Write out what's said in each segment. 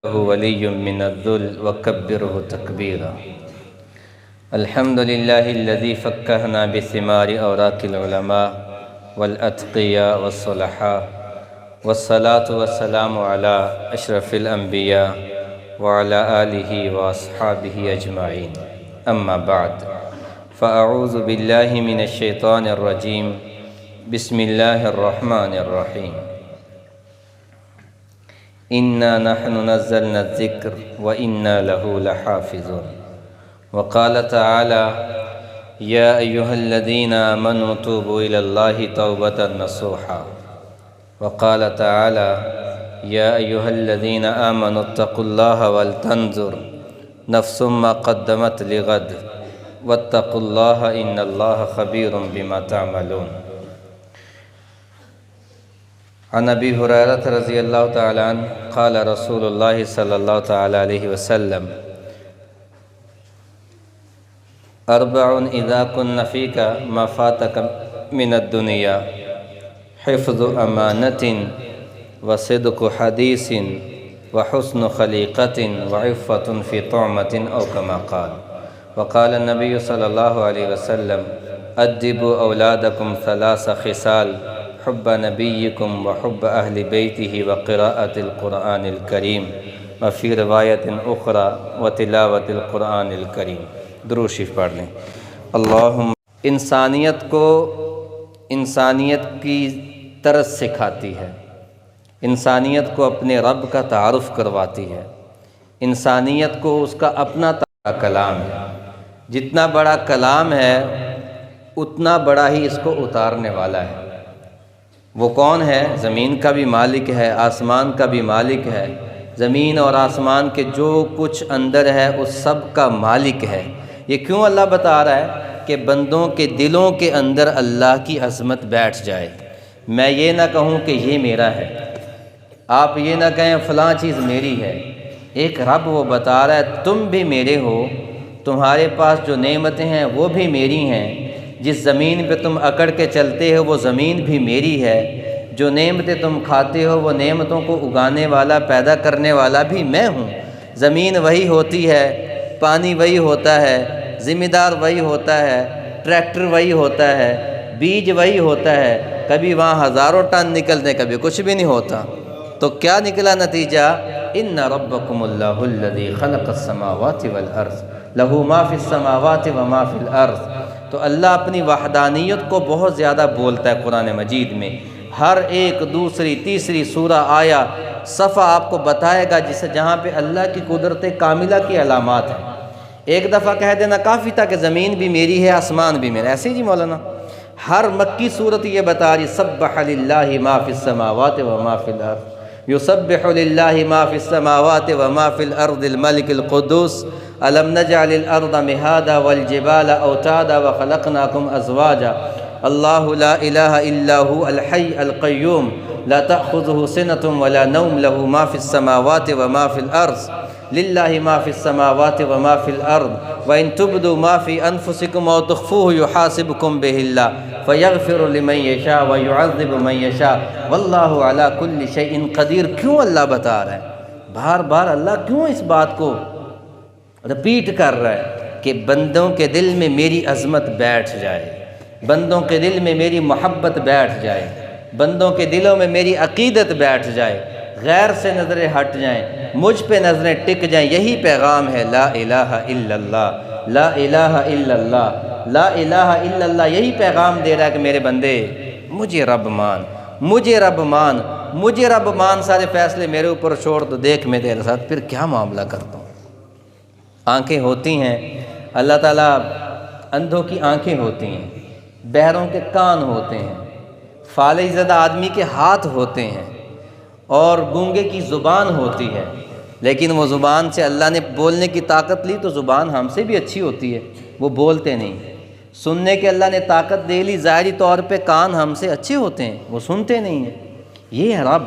له ولي من الذل وكبره تكبيرا. الحمد لله الذي فكهنا بثمار أوراق العلماء والأتقياء والصلحاء، والصلاة والسلام على أشرف الأنبياء وعلى آله وأصحابه أجمعين. أما بعد، فأعوذ بالله من الشيطان الرجيم. بسم الله الرحمن الرحيم. إنا نحن نزلنا الذكر وإنا له لحافظون. وقال تعالى: يا أيها الذين آمنوا توبوا إلى الله توبة نصوحا. وقال تعالى: يا أيها الذين آمنوا اتقوا الله ولتنظر نفس ما قدمت لغد واتقوا الله إن الله خبير بما تعملون. عن أبي هريرة رضي الله تعالى عنه قال رسول الله صلى الله تعالى عليه وسلم: أربع إذا كن فيك ما فاتك من الدنيا: حفظ أمانة وصدق حديث وحسن خليقة وعفة في طعمة أو كما قال. وقال النبي صلى الله عليه وسلم: أدبوا أولادكم ثلاث خصال: حب نبيكم وحب أهل بيته وقراءة القرآن الكريم وفي روایت اخرى وتلاوة القرآن الكریم. درود شریف پڑھ لیں. اللہم انسانیت کی طرز سکھاتی ہے، انسانیت کو اپنے رب کا تعارف کرواتی ہے، انسانیت کو اس کا اپنا کلام ہے. جتنا بڑا کلام ہے اتنا بڑا ہی اس کو اتارنے والا ہے. وہ کون ہے؟ زمین کا بھی مالک ہے، آسمان کا بھی مالک ہے. زمین اور آسمان کے جو کچھ اندر ہے اس سب کا مالک ہے. یہ کیوں اللہ بتا رہا ہے؟ کہ بندوں کے دلوں کے اندر اللہ کی عظمت بیٹھ جائے. میں یہ نہ کہوں کہ یہ میرا ہے، آپ یہ نہ کہیں فلاں چیز میری ہے. ایک رب وہ بتا رہا ہے تم بھی میرے ہو، تمہارے پاس جو نعمتیں ہیں وہ بھی میری ہیں. جس زمین پہ تم اکڑ کے چلتے ہو وہ زمین بھی میری ہے. جو نعمتیں تم کھاتے ہو وہ نعمتوں کو اگانے والا، پیدا کرنے والا بھی میں ہوں. زمین وہی ہوتی ہے، پانی وہی ہوتا ہے، ذمہ دار وہی ہوتا ہے، ٹریکٹر وہی ہوتا ہے، بیج وہی ہوتا ہے. کبھی وہاں ہزاروں ٹن نکلتے، کبھی کچھ بھی نہیں ہوتا. تو کیا نکلا نتیجہ؟ ان ربکم اللہ الذی خلق السماوات والارض لہ ما فی السماوات وما فی الارض. تو اللہ اپنی وحدانیت کو بہت زیادہ بولتا ہے قرآن مجید میں. ہر ایک دوسری تیسری سورہ آیا صفحہ آپ کو بتائے گا جہاں پہ اللہ کی قدرت کاملہ کی علامات ہیں. ایک دفعہ کہہ دینا کافی تھا کہ زمین بھی میری ہے، آسمان بھی میرا. ایسے ہی جی مولانا ہر مکی صورت یہ بتا رہی سبح للہ ما فی السماوات وما فی الارض یسبح للہ ما فی السماوات وما فی الارض الملک القدوس الم نجعل الارض مہادا والجبال اوتادا وخلقناکم ازواجا اللہ لا الہ الا هو الحی القیوم لا تأخذه سنة ولا نوم له ما في السماوات وما في الأرض لله ما في السماوات وما في الأرض وإن تبدوا ما في أنفسكم أو تخفوه يحاسبكم به الله فيغفر لمن يشاء ويعذب من يشاء والله على كل شيء قدير. کیوں اللہ بتا رہا ہے؟ بار بار اللہ کیوں اس بات کو رپیٹ کر رہا ہے؟ کہ بندوں کے دل میں میری عظمت بیٹھ جائے، بندوں کے دل میں میری محبت بیٹھ جائے، بندوں کے دلوں میں میری عقیدت بیٹھ جائے، غیر سے نظریں ہٹ جائیں، مجھ پہ نظریں ٹک جائیں. یہی پیغام ہے لا الہ الا اللہ، لا الہ الا اللہ، لا الہ الا اللہ. یہی پیغام دے رہا ہے کہ میرے بندے مجھے رب مان، مجھے رب مان، مجھے رب مان. سارے فیصلے میرے اوپر چھوڑ دو، دیکھ میں تیرے ساتھ پھر کیا معاملہ کرتا ہوں. آنکھیں ہوتی ہیں، اللہ تعالیٰ اندھوں کی آنکھیں ہوتی ہیں، بہروں کے کان ہوتے ہیں، فالج زدہ آدمی کے ہاتھ ہوتے ہیں، اور گونگے کی زبان ہوتی ہے. لیکن وہ زبان سے اللہ نے بولنے کی طاقت لی تو زبان ہم سے بھی اچھی ہوتی ہے، وہ بولتے نہیں. سننے کے اللہ نے طاقت دے لی، ظاہری طور پہ کان ہم سے اچھے ہوتے ہیں، وہ سنتے نہیں ہیں. یہ ہے رب،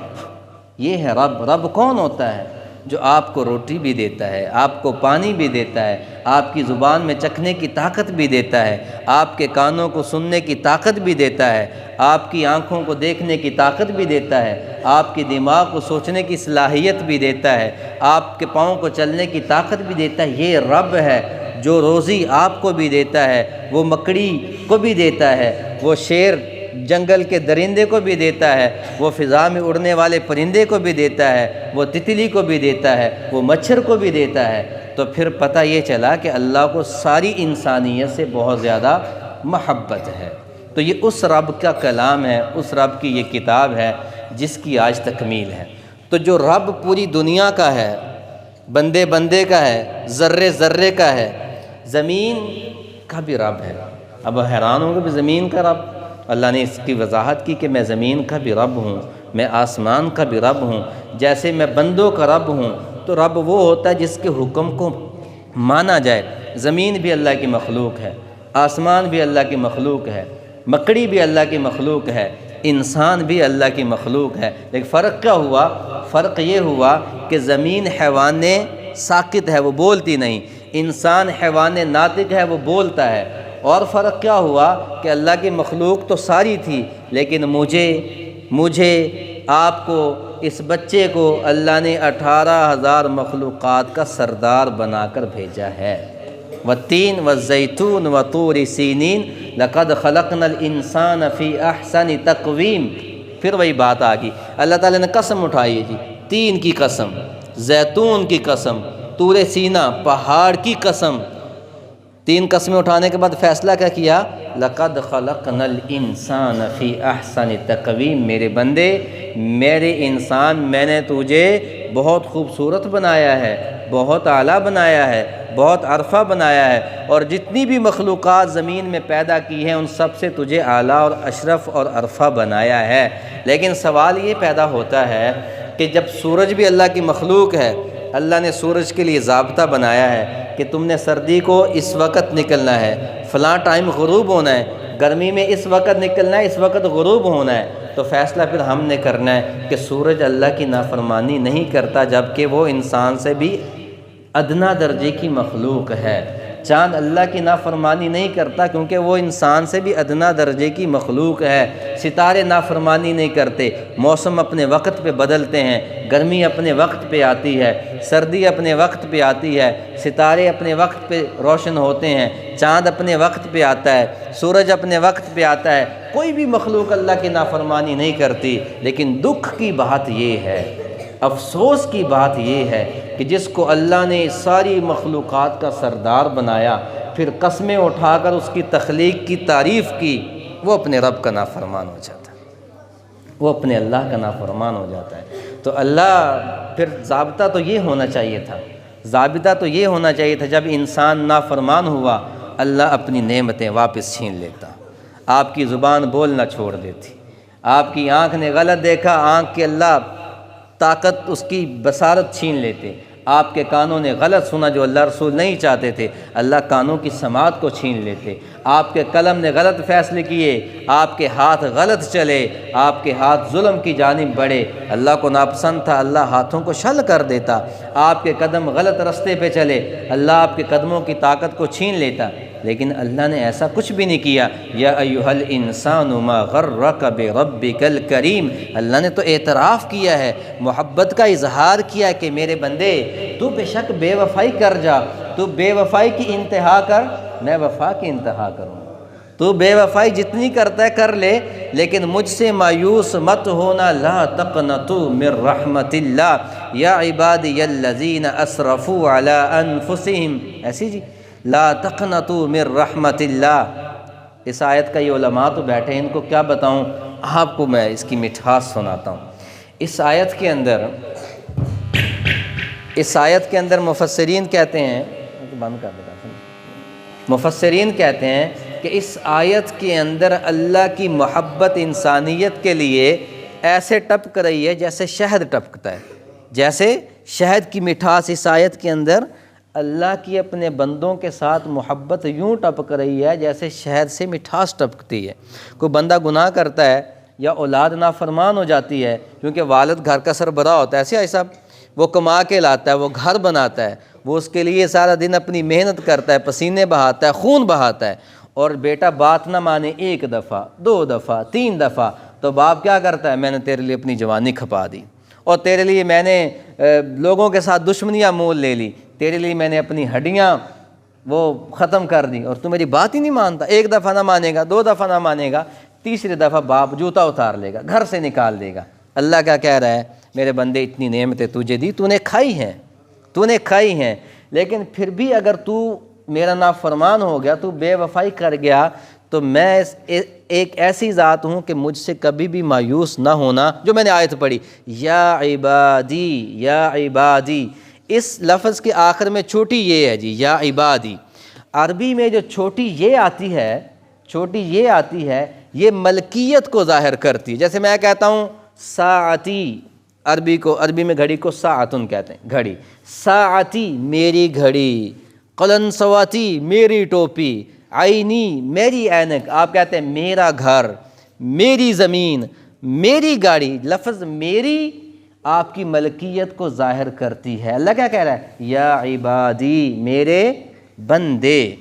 یہ ہے رب. رب کون ہوتا ہے؟ جو آپ کو روٹی بھی دیتا ہے، آپ کو پانی بھی دیتا ہے، آپ کی زبان میں چکھنے کی طاقت بھی دیتا ہے، آپ کے کانوں کو سننے کی طاقت بھی دیتا ہے، آپ کی آنکھوں کو دیکھنے کی طاقت بھی دیتا ہے، آپ کے دماغ کو سوچنے کی صلاحیت بھی دیتا ہے، آپ کے پاؤں کو چلنے کی طاقت بھی دیتا ہے، یہ رب ہے جو روزی آپ کو بھی دیتا ہے، وہ مکڑی کو بھی دیتا ہے، وہ شیر جنگل کے درندے کو بھی دیتا ہے، وہ فضا میں اڑنے والے پرندے کو بھی دیتا ہے، وہ تتلی کو بھی دیتا ہے، وہ مچھر کو بھی دیتا ہے۔ تو پھر پتہ یہ چلا کہ اللہ کو ساری انسانیت سے بہت زیادہ محبت ہے۔ تو یہ اس رب کا کلام ہے، اس رب کی یہ کتاب ہے جس کی آج تکمیل ہے۔ تو جو رب پوری دنیا کا ہے، بندے بندے کا ہے، ذرے ذرے کا ہے، زمین کا بھی رب ہے۔ اب حیران ہوں گے کہ زمین کا رب، اللہ نے اس کی وضاحت کی کہ میں زمین کا بھی رب ہوں، میں آسمان کا بھی رب ہوں۔ جیسے میں بندوں کا رب ہوں تو رب وہ ہوتا ہے جس کے حکم کو مانا جائے۔ زمین بھی اللہ کی مخلوق ہے، آسمان بھی اللہ کی مخلوق ہے، مکڑی بھی اللہ کی مخلوق ہے، انسان بھی اللہ کی مخلوق ہے۔ لیکن فرق کیا ہوا؟ فرق یہ ہوا کہ زمین حیوان ساکت ہے، وہ بولتی نہیں، انسان حیوان ناطق ہے، وہ بولتا ہے۔ اور فرق کیا ہوا کہ اللہ کی مخلوق تو ساری تھی، لیکن مجھے آپ کو، اس بچے کو اللہ نے 18,000 مخلوقات کا سردار بنا کر بھیجا ہے۔ والتین والزیتون وطور سینین لقد خلقنا الانسان فی احسن تقویم۔ پھر وہی بات آ گئی، اللہ تعالیٰ نے قسم اٹھائی ہے جی، تین کی قسم، زیتون کی قسم، طور سینا پہاڑ کی قسم۔ تین قسمیں اٹھانے کے بعد فیصلہ کیا کیا؟ لقد خلقنا الانسان فی احسن تقویم۔ میرے بندے، میرے انسان، میں نے تجھے بہت خوبصورت بنایا ہے، بہت اعلیٰ بنایا ہے، بہت عرفہ بنایا ہے، اور جتنی بھی مخلوقات زمین میں پیدا کی ہیں ان سب سے تجھے اعلیٰ اور اشرف اور عرفہ بنایا ہے۔ لیکن سوال یہ پیدا ہوتا ہے کہ جب سورج بھی اللہ کی مخلوق ہے، اللہ نے سورج کے لیے ضابطہ بنایا ہے کہ تم نے سردی کو اس وقت نکلنا ہے، فلاں ٹائم غروب ہونا ہے، گرمی میں اس وقت نکلنا ہے، اس وقت غروب ہونا ہے۔ تو فیصلہ پھر ہم نے کرنا ہے کہ سورج اللہ کی نافرمانی نہیں کرتا، جبکہ وہ انسان سے بھی ادنا درجے کی مخلوق ہے۔ چاند اللہ کی نافرمانی نہیں کرتا کیونکہ وہ انسان سے بھی ادنا درجے کی مخلوق ہے۔ ستارے نافرمانی نہیں کرتے، موسم اپنے وقت پہ بدلتے ہیں، گرمی اپنے وقت پہ آتی ہے، سردی اپنے وقت پہ آتی ہے، ستارے اپنے وقت پہ روشن ہوتے ہیں، چاند اپنے وقت پہ آتا ہے، سورج اپنے وقت پہ آتا ہے۔ کوئی بھی مخلوق اللہ کی نافرمانی نہیں کرتی۔ لیکن دکھ کی بات یہ ہے، افسوس کی بات یہ ہے کہ جس کو اللہ نے ساری مخلوقات کا سردار بنایا، پھر قسمیں اٹھا کر اس کی تخلیق کی تعریف کی، وہ اپنے رب کا نافرمان ہو جاتا ہے، وہ اپنے اللہ کا نافرمان ہو جاتا ہے۔ تو اللہ پھر ضابطہ تو یہ ہونا چاہیے تھا، ضابطہ تو یہ ہونا چاہیے تھا، جب انسان نافرمان ہوا اللہ اپنی نعمتیں واپس چھین لیتا، آپ کی زبان بولنا چھوڑ دیتی، آپ کی آنکھ نے غلط دیکھا، آنکھ کے اللہ طاقت اس کی بصارت چھین لیتے، آپ کے کانوں نے غلط سنا جو اللہ رسول نہیں چاہتے تھے، اللہ کانوں کی سماعت کو چھین لیتے، آپ کے قلم نے غلط فیصلے کیے، آپ کے ہاتھ غلط چلے، آپ کے ہاتھ ظلم کی جانب بڑھے، اللہ کو ناپسند تھا اللہ ہاتھوں کو شل کر دیتا، آپ کے قدم غلط رستے پہ چلے اللہ آپ کے قدموں کی طاقت کو چھین لیتا۔ لیکن اللہ نے ایسا کچھ بھی نہیں کیا۔ یا ایھا الانسان ما غرک بربک الکریم، اللہ نے تو اعتراف کیا ہے، محبت کا اظہار کیا کہ میرے بندے تو بے شک بے وفائی کر جا، تو بے وفائی کی انتہا کر، میں وفا کی انتہا کروں، تو بے وفائی جتنی کرتا ہے کر لے، لیکن مجھ سے مایوس مت ہونا، لا تقنطوا من رحمت اللہ یا عبادی الذین اسرفوا علی انفسہم، ایسی جی، لا تقنطوا من رحمت اللہ۔ اس آیت کا یہ علماء تو بیٹھے ہیں، ان کو کیا بتاؤں، آپ کو میں اس کی مٹھاس سناتا ہوں۔ اس آیت کے اندر مفسرین کہتے ہیں، مفسرین کہتے ہیں کہ اس آیت کے اندر اللہ کی محبت انسانیت کے لیے ایسے ٹپک رہی ہے جیسے شہد ٹپکتا ہے، جیسے شہد کی مٹھاس اس آیت کے اندر اللہ کی اپنے بندوں کے ساتھ محبت یوں ٹپک رہی ہے جیسے شہد سے مٹھاس ٹپکتی ہے۔ کوئی بندہ گناہ کرتا ہے یا اولاد نافرمان ہو جاتی ہے، کیونکہ والد گھر کا سربراہ ہوتا ہے، ایسے صاحب وہ کما کے لاتا ہے، وہ گھر بناتا ہے، وہ اس کے لیے سارا دن اپنی محنت کرتا ہے، پسینے بہاتا ہے، خون بہاتا ہے، اور بیٹا بات نہ مانے 1 دفعہ 2 دفعہ 3 دفعہ، تو باپ کیا کرتا ہے؟ میں نے تیرے لیے اپنی جوانی کھپا دی، اور تیرے لیے میں نے لوگوں کے ساتھ دشمنیاں مول لے لی، تیرے لیے میں نے اپنی ہڈیاں وہ ختم کر دی، اور تو میری بات ہی نہیں مانتا۔ 1 دفعہ نہ مانے گا، 2 دفعہ نہ مانے گا، تیسری دفعہ باپ جوتا اتار لے گا، گھر سے نکال دے گا۔ اللہ کیا کہہ رہا ہے؟ میرے بندے اتنی نعمتیں تجھے دی، تو نے کھائی ہیں، لیکن پھر بھی اگر تو میرا نافرمان ہو گیا، تو بے وفائی کر گیا، تو میں ایک ایسی ذات ہوں کہ مجھ سے کبھی بھی مایوس نہ ہونا۔ جو میں نے آیت پڑھی، یا عبادی، اس لفظ کے آخر میں چھوٹی یہ ہے جی، یا عبادی۔ عربی میں جو چھوٹی یہ آتی ہے یہ ملکیت کو ظاہر کرتی ہے۔ جیسے میں کہتا ہوں ساعتی، عربی میں گھڑی کو ساعتن کہتے ہیں، گھڑی، ساعتی میری گھڑی، قلنسواتی میری ٹوپی، عینی میری اینک، آپ کہتے ہیں میرا گھر، میری زمین، میری گاڑی۔ لفظ میری آپ کی ملکیت کو ظاہر کرتی ہے۔ اللہ کیا کہہ رہا ہے؟ یا عبادی، میرے بندے۔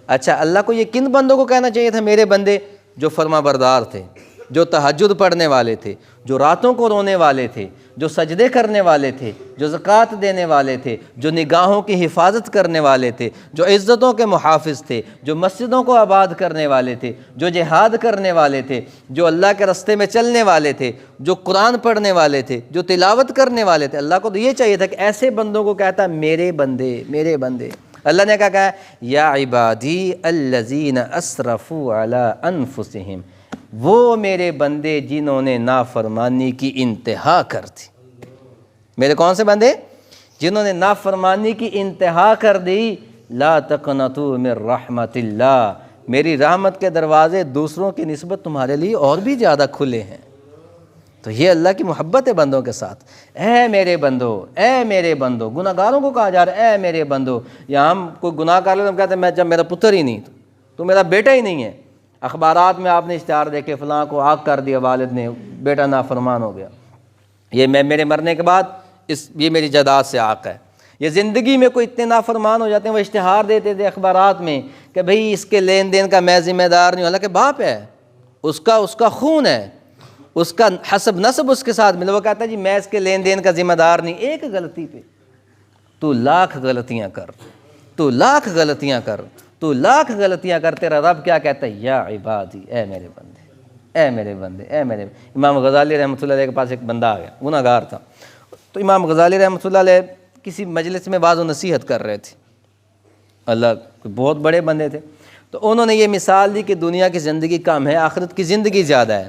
اچھا، اللہ کو یہ کن بندوں کو کہنا چاہیے تھا میرے بندے؟ جو فرما بردار تھے، جو تہجد پڑھنے والے تھے، جو راتوں کو رونے والے تھے، جو سجدے کرنے والے تھے، جو زکوٰۃ دینے والے تھے، جو نگاہوں کی حفاظت کرنے والے تھے، جو عزتوں کے محافظ تھے، جو مسجدوں کو آباد کرنے والے تھے، جو جہاد کرنے والے تھے، جو اللہ کے راستے میں چلنے والے تھے، جو قرآن پڑھنے والے تھے، جو تلاوت کرنے والے تھے۔ اللہ کو تو یہ چاہیے تھا کہ ایسے بندوں کو کہتا میرے بندے، میرے بندے۔ اللہ نے کیا کہا ہے؟ یا عبادی الذین اسرفوا علی انفسہم، وہ میرے بندے جنہوں نے نافرمانی کی انتہا کر دی۔ میرے کون سے بندے؟ جنہوں نے نافرمانی کی انتہا کر دی۔ لا تقنطوا من رحمت اللہ، میری رحمت کے دروازے دوسروں کی نسبت تمہارے لیے اور بھی زیادہ کھلے ہیں۔ تو یہ اللہ کی محبت ہے بندوں کے ساتھ۔ اے میرے بندو، اے میرے بندو، گناہ گاروں کو کہا جا رہا ہے اے میرے بندو۔ یا ہم کوئی گناہ کر لیں تو ہم کہتے ہیں میں جب میرا پتر ہی نہیں، تو میرا بیٹا ہی نہیں ہے۔ اخبارات میں آپ نے اشتہار دیکھے، فلاں کو آگ کر دیا والد نے، بیٹا نافرمان ہو گیا، یہ میرے مرنے کے بعد یہ میری جائیداد سے آق ہے۔ یہ زندگی میں کوئی اتنے نافرمان ہو جاتے ہیں، وہ اشتہار دیتے تھے اخبارات میں کہ بھئی اس کے لین دین کا میں ذمہ دار نہیں ہوں۔ حالانکہ باپ ہے، اس کا خون ہے، اس کا حسب نسب اس کے ساتھ ملا۔ وہ کہتا ہے جی میں اس کے لین دین کا ذمہ دار نہیں۔ ایک غلطی پہ تو لاکھ غلطیاں کر، تو لاکھ غلطیاں کر، تو لاکھ غلطیاں کر، تیرا رب کیا کہتا ہے؟ یا عبادی، اے میرے بندے، اے میرے بندے، اے میرے۔ امام غزالی رحمۃ اللہ علیہ کے پاس ایک بندہ آ گیا، گناہ گار تھا، تو امام غزالی رحمۃ اللہ علیہ کسی مجلس میں واعظ و نصیحت کر رہے تھے، اللہ کے بہت بڑے بندے تھے، تو انہوں نے یہ مثال دی کہ دنیا کی زندگی کم ہے، آخرت کی زندگی زیادہ ہے۔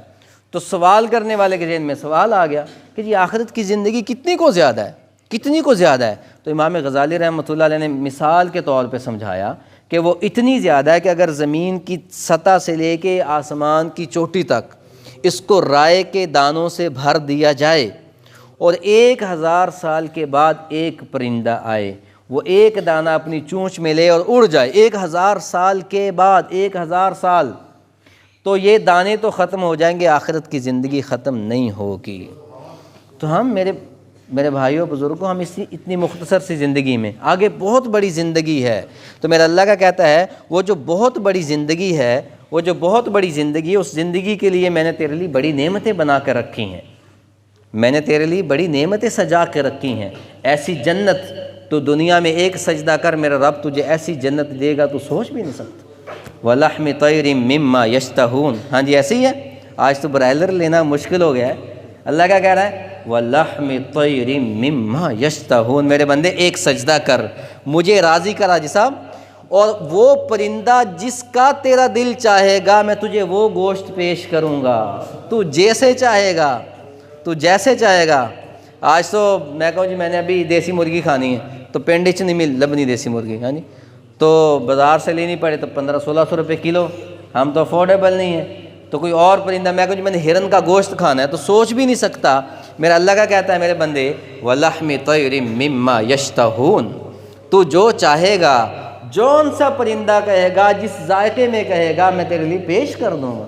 تو سوال کرنے والے کے ذہن میں سوال آ گیا کہ جی آخرت کی زندگی کتنی کو زیادہ ہے، کتنی کو زیادہ ہے؟ تو امام غزالی رحمۃ اللہ علیہ نے مثال کے طور پہ سمجھایا کہ وہ اتنی زیادہ ہے کہ اگر زمین کی سطح سے لے کے آسمان کی چوٹی تک اس کو رائے کے دانوں سے بھر دیا جائے، اور 1000 سال کے بعد ایک پرندہ آئے، وہ ایک دانہ اپنی چونچ میں لے اور اڑ جائے، 1000 سال کے بعد، 1000 سال، تو یہ دانے تو ختم ہو جائیں گے، آخرت کی زندگی ختم نہیں ہوگی۔ تو ہم میرے بھائیوں بزرگوں، ہم اتنی مختصر سی زندگی میں، آگے بہت بڑی زندگی ہے۔ تو میرا اللہ کا کہتا ہے وہ جو بہت بڑی زندگی ہے، وہ جو بہت بڑی زندگی ہے، اس زندگی کے لیے میں نے تیرے لیے بڑی نعمتیں بنا کے رکھی ہیں، میں نے تیرے لیے بڑی نعمتیں سجا کے رکھی ہیں۔ ایسی جنت تو دنیا میں ایک سجدہ کر، میرا رب تجھے ایسی جنت دے گا تو سوچ بھی نہیں سکتا۔ وَلَحْمِ طَيْرٍ مِّمَّا يَشْتَهُونَ، ہاں جی ایسے ہی ہے، آج تو برائلر لینا مشکل ہو گیا ہے۔ اللہ کیا کہہ رہا ہے؟ وَلَحْمِ طَيْرٍ مِّمَّا يَشْتَهُونَ، میرے بندے ایک سجدہ کر، مجھے راضی کر حاجی صاحب، اور وہ پرندہ جس کا تیرا دل چاہے گا میں تجھے وہ گوشت پیش کروں گا، تو جیسے چاہے گا، تو جیسے چاہے گا۔ آج تو میں کہوں جی میں نے ابھی دیسی مرغی کھانی ہے تو پینڈچ نہیں مل، لبنی دیسی مرغی، ہاں جی، تو بازار سے لینی پڑے تو 1500-1600 روپے کلو، ہم تو افورڈیبل نہیں ہے۔ تو کوئی اور پرندہ، میں کہوں جی میں نے ہرن کا گوشت کھانا ہے تو سوچ بھی نہیں سکتا۔ میرا اللہ کا کہتا ہے میرے بندے وَلَحْمِ طَيْرٍ مِّمَّا يَشْتَهُونَ، تو جو چاہے گا، جون سا پرندہ کہے گا، جس ذائقے میں کہے گا، میں تیرے لیے پیش کر دوں گا۔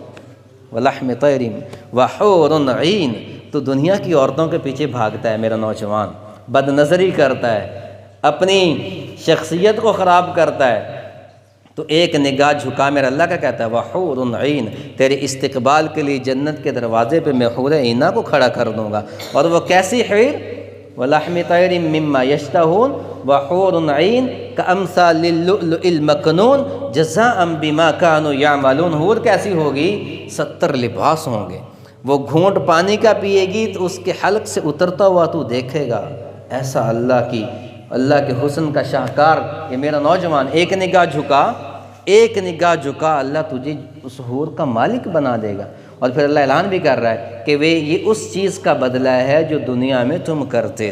وَلَحْمِ طَيْرٍ وَحُورٌ عِينٌ، تو دنیا کی عورتوں کے پیچھے بھاگتا ہے میرا نوجوان، بد نظری کرتا ہے، اپنی شخصیت کو خراب کرتا ہے، تو ایک نگاہ جھکا میرا اللہ کا کہتا ہے وحور عین، تیرے استقبال کے لیے جنت کے دروازے پہ میں حور عینہ کو کھڑا کر دوں گا۔ اور وہ کیسی حور؟ وَلَحْمِ طَيْرٍ مِّمَّا يَشْتَهُونَ وَحُورٌ عِينٌ كَأَمْثَالِ اللُّؤْلُؤِ الْمَكْنُونِ جَزَاءً بِمَا كَانُوا يَعْمَلُونَ۔ حور کیسی ہوگی؟ 70 لباس ہوں گے، وہ گھونٹ پانی کا پیے گی تو اس کے حلق سے اترتا ہوا تو دیکھے گا۔ ایسا اللہ کے حسن کا شاہکار یہ میرا نوجوان، ایک نگاہ جھکا اللہ تجھے اس حور کا مالک بنا دے گا۔ اور پھر اللہ اعلان بھی کر رہا ہے کہ یہ اس چیز کا بدلہ ہے جو دنیا میں تم کرتے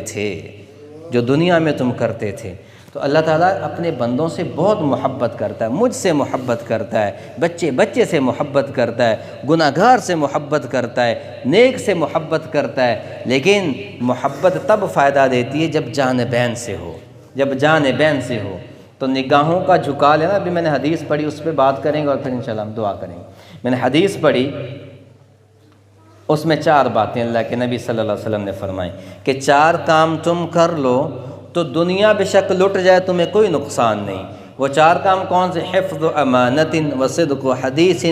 تھے۔ تو اللہ تعالیٰ اپنے بندوں سے بہت محبت کرتا ہے، مجھ سے محبت کرتا ہے، بچے سے محبت کرتا ہے، گناہ گار سے محبت کرتا ہے، نیک سے محبت کرتا ہے، لیکن محبت تب فائدہ دیتی ہے جب جانبین سے ہو۔ تو نگاہوں کا جھکا لینا، ابھی میں نے حدیث پڑھی، اس پہ بات کریں گے اور پھر انشاءاللہ ہم دعا کریں گے۔ میں نے حدیث پڑھی، اس میں 4 باتیں اللہ کے نبی صلی اللہ علیہ وسلم نے فرمائیں کہ 4 کام تم کر لو تو دنیا بے شک لٹ جائے، تمہیں کوئی نقصان نہیں۔ وہ 4 کام کون سے؟ حفظ امانت وصدق حدیث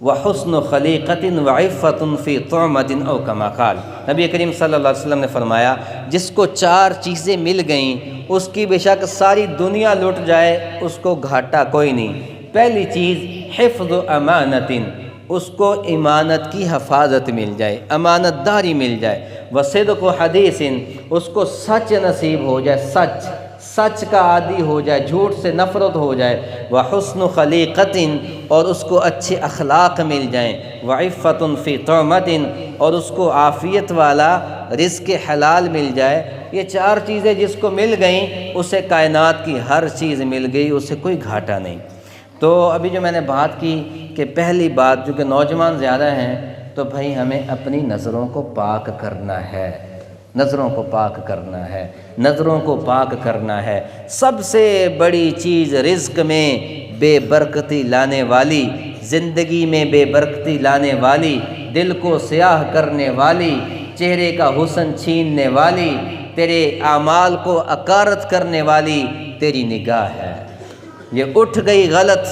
وحسن خلیقت وعفت فی طعمت او کما قال۔ نبی کریم صلی اللہ علیہ وسلم نے فرمایا جس کو 4 چیزیں مل گئیں اس کی بے شک ساری دنیا لٹ جائے اس کو گھاٹا کوئی نہیں۔ پہلی چیز حفظ امانت، اس کو امانت کی حفاظت مل جائے، امانت داری مل جائے۔ وصدق حدیث، اس کو سچ نصیب ہو جائے، سچ کا عادی ہو جائے، جھوٹ سے نفرت ہو جائے۔ وحسن خلیقت، اور اس کو اچھے اخلاق مل جائیں۔ وعفت فی طعمت، اور اس کو عافیت والا رزق حلال مل جائے۔ یہ 4 چیزیں جس کو مل گئیں اسے کائنات کی ہر چیز مل گئی، اسے کوئی گھاٹا نہیں۔ تو ابھی جو میں نے بات کی کہ پہلی بات جو کہ نوجوان زیادہ ہیں، تو بھائی ہمیں اپنی نظروں کو پاک کرنا ہے، نظروں کو پاک کرنا ہے۔ سب سے بڑی چیز رزق میں بے برکتی لانے والی، زندگی میں بے برکتی لانے والی، دل کو سیاہ کرنے والی، چہرے کا حسن چھیننے والی، تیرے اعمال کو اکارت کرنے والی تیری نگاہ ہے۔ یہ اٹھ گئی غلط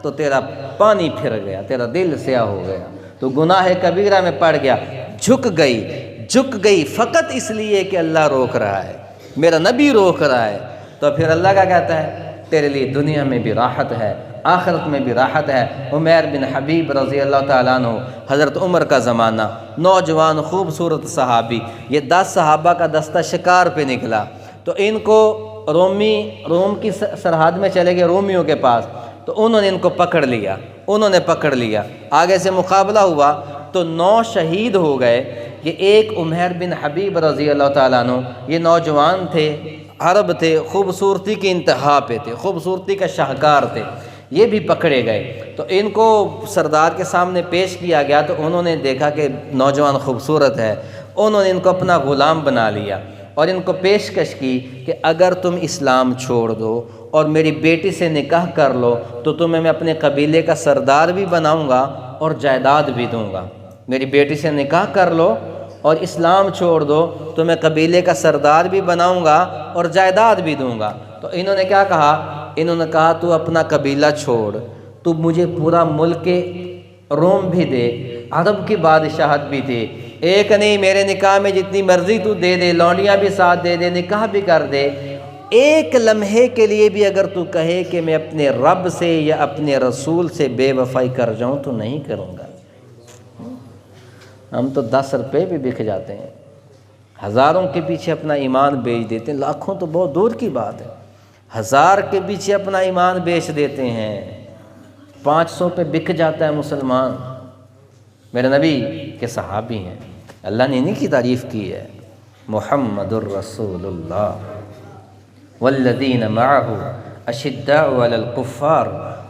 تو تیرا پانی پھر گیا، تیرا دل سیاہ ہو گیا، تو گناہ کبیرہ میں پڑ گیا۔ جھک گئی فقط اس لیے کہ اللہ روک رہا ہے، میرا نبی روک رہا ہے، تو پھر اللہ کا کہتا ہے تیرے لیے دنیا میں بھی راحت ہے، آخرت میں بھی راحت ہے۔ عمیر بن حبیب رضی اللہ تعالیٰ عنہ، حضرت عمر کا زمانہ، نوجوان خوبصورت صحابی، یہ 10 صحابہ کا دستہ شکار پہ نکلا، تو ان کو روم کی سرحد میں چلے گئے، رومیوں کے پاس، تو انہوں نے ان کو پکڑ لیا، آگے سے مقابلہ ہوا تو 9 شہید ہو گئے۔ یہ ایک عمیر بن حبیب رضی اللہ تعالیٰ عنہ، یہ نوجوان تھے، عرب تھے، خوبصورتی کی انتہا پہ تھے، خوبصورتی کا شاہکار تھے، یہ بھی پکڑے گئے۔ تو ان کو سردار کے سامنے پیش کیا گیا، تو انہوں نے دیکھا کہ نوجوان خوبصورت ہے، انہوں نے ان کو اپنا غلام بنا لیا اور ان کو پیشکش کی کہ اگر تم اسلام چھوڑ دو اور میری بیٹی سے نکاح کر لو تو تمہیں میں اپنے قبیلے کا سردار بھی بناؤں گا اور جائیداد بھی دوں گا۔ میری بیٹی سے نکاح کر لو اور اسلام چھوڑ دو تو میں قبیلے کا سردار بھی بناؤں گا اور جائیداد بھی دوں گا۔ تو انہوں نے کیا کہا؟ انہوں نے کہا تو اپنا قبیلہ چھوڑ، تو مجھے پورا ملک روم بھی دے، عرب کی بادشاہت بھی دے، ایک نہیں میرے نکاح میں جتنی مرضی تو دے دے، لونڈیاں بھی ساتھ دے دے، نکاح بھی کر دے، ایک لمحے کے لیے بھی اگر تو کہے کہ میں اپنے رب سے یا اپنے رسول سے بے وفائی کر جاؤں تو نہیں کروں گا۔ ہم تو 10 روپے بھی بک جاتے ہیں، ہزاروں کے پیچھے اپنا ایمان بیچ دیتے ہیں، لاکھوں تو بہت دور کی بات ہے، 1000 کے پیچھے اپنا ایمان بیچ دیتے ہیں، 500 پہ بک جاتا ہے مسلمان۔ میرے نبی کے صحابی ہیں، اللہ نے انہی کی تعریف کی ہے، محمد الرسول اللہ والذین معہ اشداء علی الکفار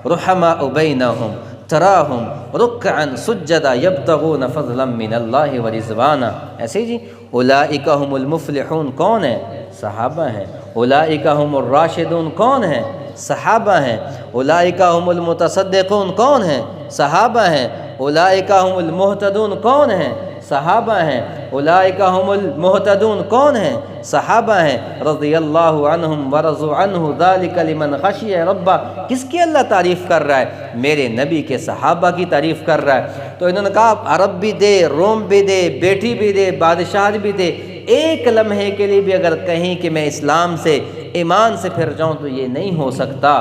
رحماء بینہم تراہم رکعا سجدا یبتغون فضلا من اللہ ورضوانا۔ ایسے جی اولئک هم المفلحون کون ہیں؟ صحابہ ہیں۔ اولئک هم الراشدون کون ہیں؟ صحابہ ہیں۔ اولئک هم المتصدقون کون ہیں؟ صحابہ ہیں۔ اولئک هم المہتدون کون ہیں؟ صحابہ ہیں۔ اولئک هم المہتدون، کون ہیں؟ صحابہ ہیں۔ رضی اللہ عنہم ورضوا عنہ ذلک لمن خشی ربہ، کس کی اللہ تعریف کر رہا ہے؟ میرے نبی کے صحابہ کی تعریف کر رہا ہے۔ تو انہوں نے کہا عرب بھی دے، روم بھی دے، بیٹی بھی دے، بادشاہ بھی دے، ایک لمحے کے لیے بھی اگر کہیں کہ میں اسلام سے، ایمان سے پھر جاؤں تو یہ نہیں ہو سکتا۔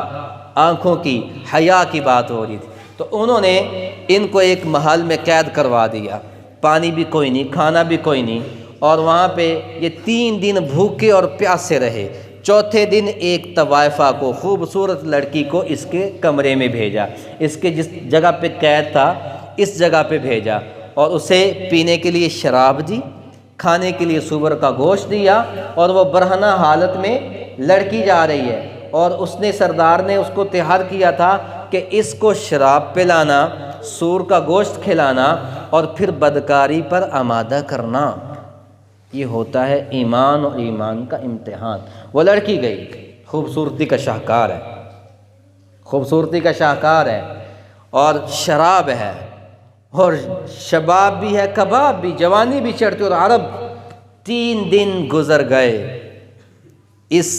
آنکھوں کی حیا کی بات ہو رہی تھی۔ تو انہوں نے ان کو ایک محل میں قید کروا دیا، پانی بھی کوئی نہیں، کھانا بھی کوئی نہیں، اور وہاں پہ یہ 3 دن بھوکے اور پیاسے رہے۔ چوتھے دن ایک طوائفہ کو، خوبصورت لڑکی کو اس کے کمرے میں بھیجا، اس کے جس جگہ پہ قید تھا اس جگہ پہ بھیجا، اور اسے پینے کے لیے شراب دی، کھانے کے لیے سور کا گوشت دیا، اور وہ برہنہ حالت میں لڑکی جا رہی ہے، اور اس نے سردار نے اس کو تیار کیا تھا کہ اس کو شراب پلانا، سور کا گوشت کھلانا، اور پھر بدکاری پر آمادہ کرنا۔ یہ ہوتا ہے ایمان اور ایمان کا امتحان۔ وہ لڑکی گئی، خوبصورتی کا شاہکار ہے، خوبصورتی کا شاہکار ہے، اور شراب ہے، اور شباب بھی ہے، کباب بھی، جوانی بھی چڑھتی، اور عرب 3 دن گزر گئے۔ اس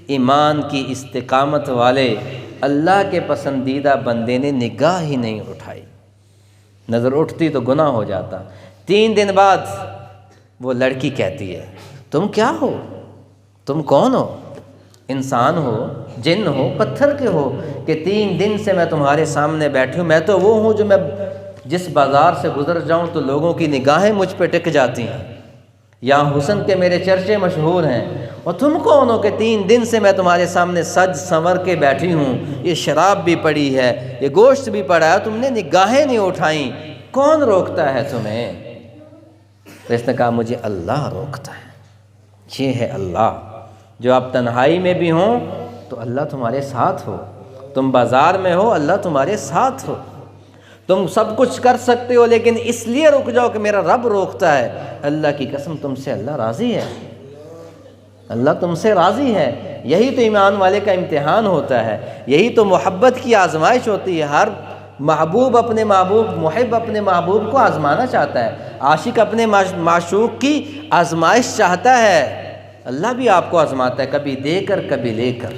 ایمان کی استقامت والے اللہ کے پسندیدہ بندے نے نگاہ ہی نہیں اٹھائی، نظر اٹھتی تو گناہ ہو جاتا۔ 3 دن بعد وہ لڑکی کہتی ہے تم کیا ہو؟ تم کون ہو؟ انسان ہو، جن ہو، پتھر کے ہو کہ 3 دن سے میں تمہارے سامنے بیٹھی ہوں؟ میں تو وہ ہوں جو میں جس بازار سے گزر جاؤں تو لوگوں کی نگاہیں مجھ پہ ٹک جاتی ہیں، یہاں حسن کے میرے چرچے مشہور ہیں، اور تم کون ہو کہ 3 دن سے میں تمہارے سامنے سج سنور کے بیٹھی ہوں، یہ شراب بھی پڑی ہے، یہ گوشت بھی پڑا ہے، تم نے نگاہیں نہیں اٹھائیں، کون روکتا ہے تمہیں؟ تو اس نے کہا مجھے اللہ روکتا ہے۔ یہ ہے اللہ، جو آپ تنہائی میں بھی ہوں تو اللہ تمہارے ساتھ ہو، تم بازار میں ہو اللہ تمہارے ساتھ ہو، تم سب کچھ کر سکتے ہو لیکن اس لیے رک جاؤ کہ میرا رب روکتا ہے۔ اللہ کی قسم تم سے اللہ راضی ہے، اللہ تم سے راضی ہے۔ یہی تو ایمان والے کا امتحان ہوتا ہے، یہی تو محبت کی آزمائش ہوتی ہے۔ ہر محبوب اپنے محبوب، محب اپنے محبوب کو آزمانا چاہتا ہے، عاشق اپنے معشوق کی آزمائش چاہتا ہے۔ اللہ بھی آپ کو آزماتا ہے، کبھی دے کر کبھی لے کر،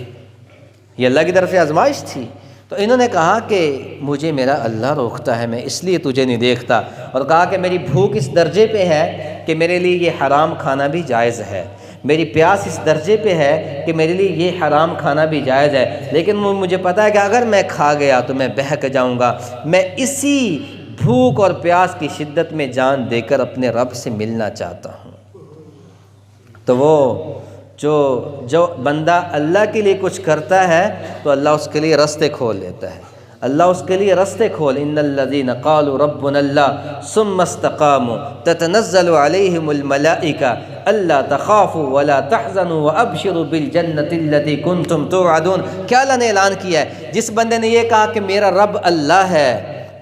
یہ اللہ کی طرف سے آزمائش تھی۔ تو انہوں نے کہا کہ مجھے میرا اللہ روکتا ہے، میں اس لیے تجھے نہیں دیکھتا، اور کہا کہ میری بھوک اس درجے پہ ہے کہ میرے لیے یہ حرام کھانا بھی جائز ہے، میری پیاس اس درجے پہ ہے کہ میرے لیے یہ حرام کھانا بھی جائز ہے، لیکن مجھے پتہ ہے کہ اگر میں کھا گیا تو میں بہک جاؤں گا، میں اسی بھوک اور پیاس کی شدت میں جان دے کر اپنے رب سے ملنا چاہتا ہوں۔ تو وہ جو بندہ اللہ کے لیے کچھ کرتا ہے تو اللہ اس کے لیے رستے کھول دیتا ہے، اللہ اس کے لیے رستے کھول۔ ان الذین قالوا ربنا اللہ ثم استقاموا تتنزل علیہم الملائکہ الا تخافوا ولا تحزنوا وابشروا بالجنۃ التي کنتم توعدون۔ کیا اللہ نے اعلان کیا ہے؟ جس بندے نے یہ کہا کہ میرا رب اللہ ہے،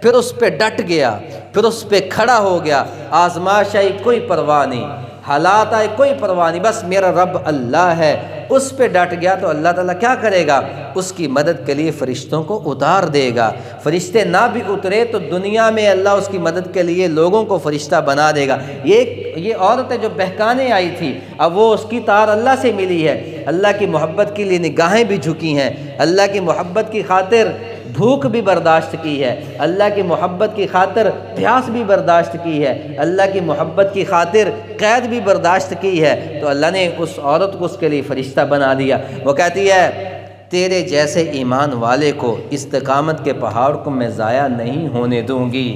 پھر اس پہ ڈٹ گیا، پھر اس پہ کھڑا ہو گیا، آزمائش آئی کوئی پرواہ نہیں، حالات آئے کوئی پرواہ نہیں، بس میرا رب اللہ ہے، اس پہ ڈٹ گیا تو اللہ تعالیٰ کیا کرے گا؟ اس کی مدد کے لیے فرشتوں کو اتار دے گا۔ فرشتے نہ بھی اترے تو دنیا میں اللہ اس کی مدد کے لیے لوگوں کو فرشتہ بنا دے گا۔ یہ عورت ہے جو بہکانے آئی تھی، اب وہ اس کی تار اللہ سے ملی ہے، اللہ کی محبت کے لیے نگاہیں بھی جھکی ہیں، اللہ کی محبت کی خاطر بھوک بھی برداشت کی ہے، اللہ کی محبت کی خاطر پیاس بھی برداشت کی ہے، اللہ کی محبت کی خاطر قید بھی برداشت کی ہے، تو اللہ نے اس عورت کو اس کے لیے فرشتہ بنا دیا۔ وہ کہتی ہے تیرے جیسے ایمان والے کو استقامت کے پہاڑ کو میں ضائع نہیں ہونے دوں گی۔